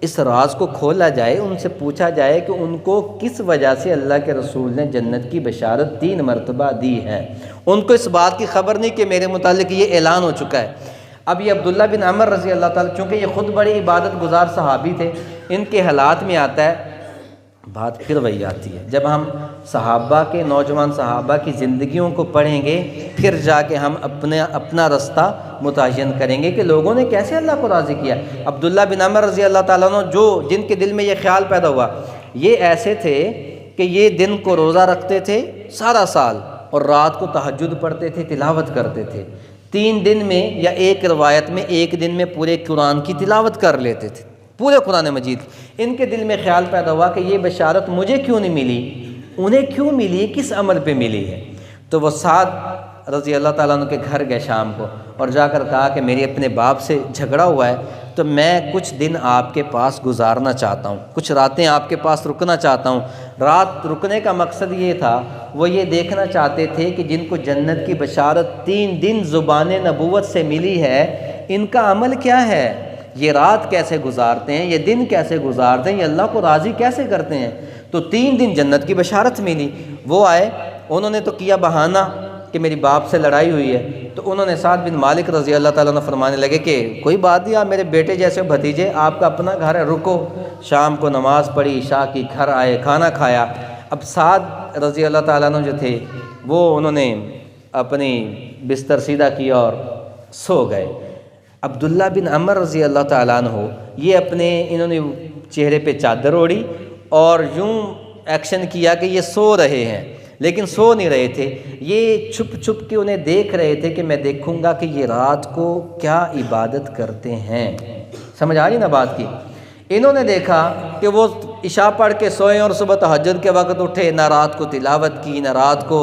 اس راز کو کھولا جائے، ان سے پوچھا جائے کہ ان کو کس وجہ سے اللہ کے رسول نے جنت کی بشارت 3 مرتبہ دی ہے۔ ان کو اس بات کی خبر نہیں کہ میرے متعلق یہ اعلان ہو چکا ہے۔ اب یہ عبداللہ بن عمر رضی اللہ تعالیٰ، چونکہ یہ خود بڑے عبادت گزار صحابی تھے، ان کے حالات میں آتا ہے، بات پھر وہی آتی ہے، جب ہم صحابہ کے، نوجوان صحابہ کی زندگیوں کو پڑھیں گے پھر جا کے ہم اپنا رستہ متعین کریں گے کہ لوگوں نے کیسے اللہ کو راضی کیا۔ عبداللہ بن عمر رضی اللہ تعالیٰ عنہ جن کے دل میں یہ خیال پیدا ہوا، یہ ایسے تھے کہ یہ دن کو روزہ رکھتے تھے سارا سال اور رات کو تہجد پڑھتے تھے، تلاوت کرتے تھے، 3 دن میں یا ایک روایت میں 1 دن میں پورے قرآن کی تلاوت کر لیتے تھے، پورے قرآن مجید۔ ان کے دل میں خیال پیدا ہوا کہ یہ بشارت مجھے کیوں نہیں ملی، انہیں کیوں ملی، کس عمل پہ ملی ہے؟ تو وہ سعد رضی اللہ تعالیٰ عنہ کے گھر گئے شام کو اور جا کر کہا کہ میری اپنے باپ سے جھگڑا ہوا ہے، تو میں کچھ دن آپ کے پاس گزارنا چاہتا ہوں، کچھ راتیں آپ کے پاس رکنا چاہتا ہوں۔ رات رکنے کا مقصد یہ تھا، وہ یہ دیکھنا چاہتے تھے کہ جن کو جنت کی بشارت 3 دن زبان نبوت سے ملی ہے، ان کا عمل کیا ہے، یہ رات کیسے گزارتے ہیں، یہ دن کیسے گزارتے ہیں، یہ اللہ کو راضی کیسے کرتے ہیں۔ تو 3 دن جنت کی بشارت ملی۔ وہ آئے، انہوں نے تو کیا بہانہ کہ میری باپ سے لڑائی ہوئی ہے، تو انہوں نے سعد بن مالک رضی اللہ تعالیٰ عنہ فرمانے لگے کہ کوئی بات نہیں، آپ میرے بیٹے جیسے بھتیجے، آپ کا اپنا گھر ہے، رکو۔ شام کو نماز پڑھی، عشاء کی، گھر آئے، کھانا کھایا۔ اب سعد رضی اللہ تعالیٰ عنہ جو تھے وہ انہوں نے اپنی بستر سیدھا کیا اور سو گئے۔ عبداللہ بن عمر رضی اللہ تعالیٰ عنہ یہ انہوں نے چہرے پہ چادر اوڑھی اور یوں ایکشن کیا کہ یہ سو رہے ہیں، لیکن سو نہیں رہے تھے، یہ چھپ چھپ کے انہیں دیکھ رہے تھے کہ میں دیکھوں گا کہ یہ رات کو کیا عبادت کرتے ہیں۔ سمجھ آ رہی نا بات کی؟ انہوں نے دیکھا کہ وہ عشاء پڑھ کے سوئے اور صبح تہجد کے وقت اٹھے، نہ رات کو تلاوت کی، نہ رات کو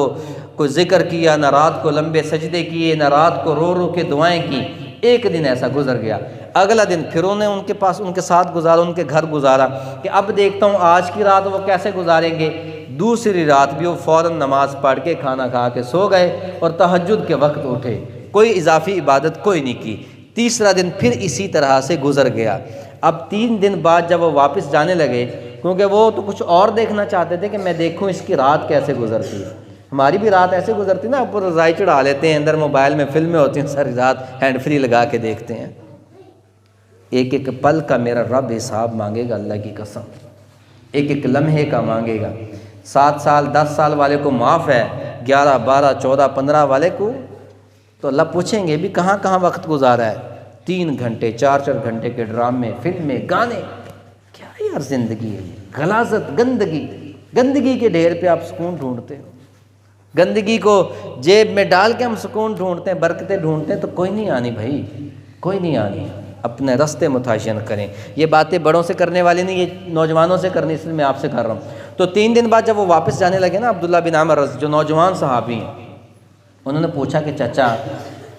کوئی ذکر کیا، نہ رات کو لمبے سجدے کیے، نہ رات کو رو رو کے دعائیں کی۔ ایک دن ایسا گزر گیا، اگلا دن پھر انہیں ان کے ساتھ گزارا، ان کے گھر گزارا کہ اب دیکھتا ہوں آج کی رات وہ کیسے گزاریں گے۔ دوسری رات بھی وہ فوراً نماز پڑھ کے کھانا کھا کے سو گئے اور تہجد کے وقت اٹھے، کوئی اضافی عبادت کوئی نہیں کی۔ تیسرا دن پھر اسی طرح سے گزر گیا۔ اب 3 دن بعد جب وہ واپس جانے لگے، کیونکہ وہ تو کچھ اور دیکھنا چاہتے تھے کہ میں دیکھوں اس کی رات کیسے گزرتی ہے۔ ہماری بھی رات ایسے گزرتی نا، اوپر رضائی چڑھا لیتے ہیں، اندر موبائل میں فلمیں ہوتی ہیں، ساری رات ہینڈ فری لگا کے دیکھتے ہیں۔ ایک ایک پل کا میرا رب حساب مانگے گا، اللہ کی قسم، ایک ایک لمحے کا مانگے گا۔ 7 سال 10 سال والے کو معاف ہے، 11 12 14 15 والے کو تو اللہ پوچھیں گے بھی کہاں کہاں وقت گزارا ہے۔ 3 گھنٹے 4 گھنٹے کے ڈرامے، فلمیں، گانے، کیا یار زندگی ہے یہ؟ غلاظت، گندگی کے ڈھیر پہ آپ سکون ڈھونڈتے ہو۔ گندگی کو جیب میں ڈال کے ہم سکون ڈھونڈتے ہیں، برکتیں ڈھونڈتے ہیں، تو کوئی نہیں آنی بھائی، کوئی نہیں آنی۔ اپنے راستے متعین کریں۔ یہ باتیں بڑوں سے کرنے والی نہیں، یہ نوجوانوں سے کرنی، اس لیے میں آپ سے کر رہا ہوں۔ تو 3 دن بعد جب وہ واپس جانے لگے نا، عبداللہ بن عمر جو نوجوان صحابی ہیں، انہوں نے پوچھا کہ چچا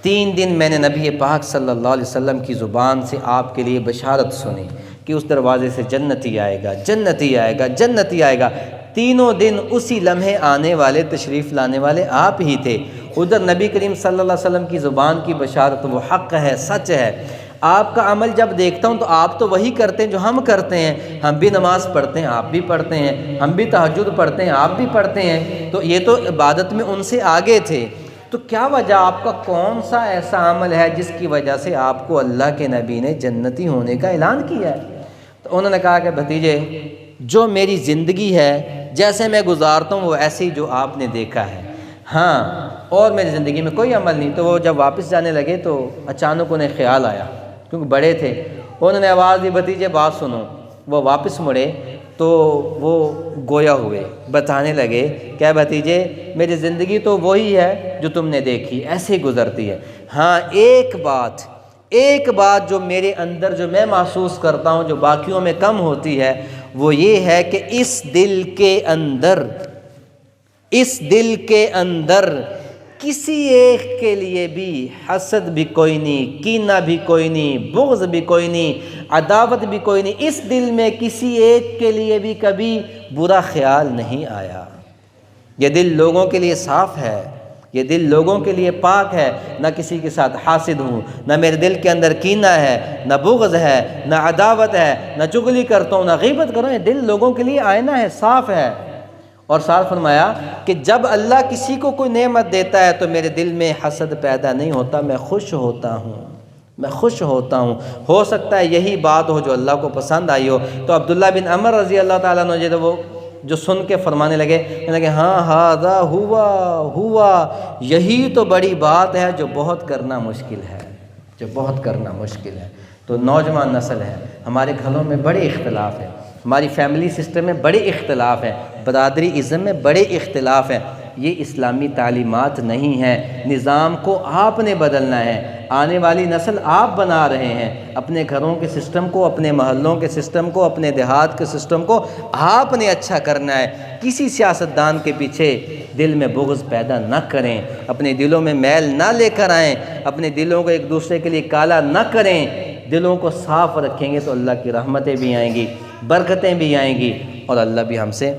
3 دن میں نے نبی پاک صلی اللہ علیہ وسلم کی زبان سے آپ کے لیے بشارت سنی کہ اس دروازے سے جنتی آئے گا، جنتی آئے گا، جنتی آئے گا۔ تینوں دن اسی لمحے آنے والے، تشریف لانے والے آپ ہی تھے۔ ادھر نبی کریم صلی اللہ علیہ وسلم کی زبان کی بشارت وہ حق ہے، سچ ہے۔ آپ کا عمل جب دیکھتا ہوں تو آپ تو وہی کرتے ہیں جو ہم کرتے ہیں، ہم بھی نماز پڑھتے ہیں، آپ بھی پڑھتے ہیں، ہم بھی تہجد پڑھتے ہیں، آپ بھی پڑھتے ہیں، تو یہ تو عبادت میں ان سے آگے تھے۔ تو کیا وجہ، آپ کا کون سا ایسا عمل ہے جس کی وجہ سے آپ کو اللہ کے نبی نے جنتی ہونے کا اعلان کیا ہے؟ تو انہوں نے کہا کہ بھتیجے، جو میری زندگی ہے جیسے میں گزارتا ہوں وہ ایسے ہی جو آپ نے دیکھا ہے، ہاں، اور میری زندگی میں کوئی عمل نہیں۔ تو وہ جب واپس جانے لگے تو اچانک انہیں خیال آیا، کیونکہ بڑے تھے، انہوں نے آواز دی، بھتیجے بات سنو۔ وہ واپس مڑے تو وہ گویا ہوئے، بتانے لگے کہ بھتیجے میری زندگی تو وہی ہے جو تم نے دیکھی، ایسے ہی گزرتی ہے، ہاں ایک بات جو میرے اندر، جو میں محسوس کرتا ہوں، جو باقیوں میں کم ہوتی ہے، وہ یہ ہے کہ اس دل کے اندر کسی ایک کے لیے بھی حسد بھی کوئی نہیں، کینہ بھی کوئی نہیں، بغض بھی کوئی نہیں، عداوت بھی کوئی نہیں، اس دل میں کسی ایک کے لیے بھی کبھی برا خیال نہیں آیا۔ یہ دل لوگوں کے لیے صاف ہے، یہ دل لوگوں کے لیے پاک ہے، نہ کسی کے ساتھ حاسد ہوں، نہ میرے دل کے اندر کینہ ہے، نہ بغض ہے، نہ عداوت ہے، نہ چغلی کرتا ہوں، نہ غیبت کرتا ہوں۔ یہ دل لوگوں کے لیے آئینہ ہے، صاف ہے۔ اور ساتھ فرمایا کہ جب اللہ کسی کو کوئی نعمت دیتا ہے تو میرے دل میں حسد پیدا نہیں ہوتا، میں خوش ہوتا ہوں۔ ہو سکتا ہے یہی بات ہو جو اللہ کو پسند آئی ہو۔ تو عبداللہ بن عمر رضی اللہ تعالیٰ عنہ جو سن کے فرمانے لگے ہاں ہذا ہوا، یہی تو بڑی بات ہے جو بہت کرنا مشکل ہے۔ تو نوجوان نسل ہے، ہمارے گھروں میں بڑے اختلاف ہیں، ہماری فیملی سسٹم میں بڑے اختلاف ہیں، برادری ازم میں بڑے اختلاف ہیں۔ یہ اسلامی تعلیمات نہیں ہیں، نظام کو آپ نے بدلنا ہے، آنے والی نسل آپ بنا رہے ہیں۔ اپنے گھروں کے سسٹم کو، اپنے محلوں کے سسٹم کو، اپنے دیہات کے سسٹم کو آپ نے اچھا کرنا ہے۔ کسی سیاستدان کے پیچھے دل میں بغض پیدا نہ کریں، اپنے دلوں میں میل نہ لے کر آئیں، اپنے دلوں کو ایک دوسرے کے لیے کالا نہ کریں۔ دلوں کو صاف رکھیں گے تو اللہ کی رحمتیں بھی آئیں گی، برکتیں بھی آئیں گی، اور اللہ بھی ہم سے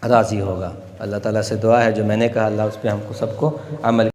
راضی ہوگا۔ اللہ تعالیٰ سے دعا ہے جو میں نے کہا اللہ اس پہ ہم کو سب کو عمل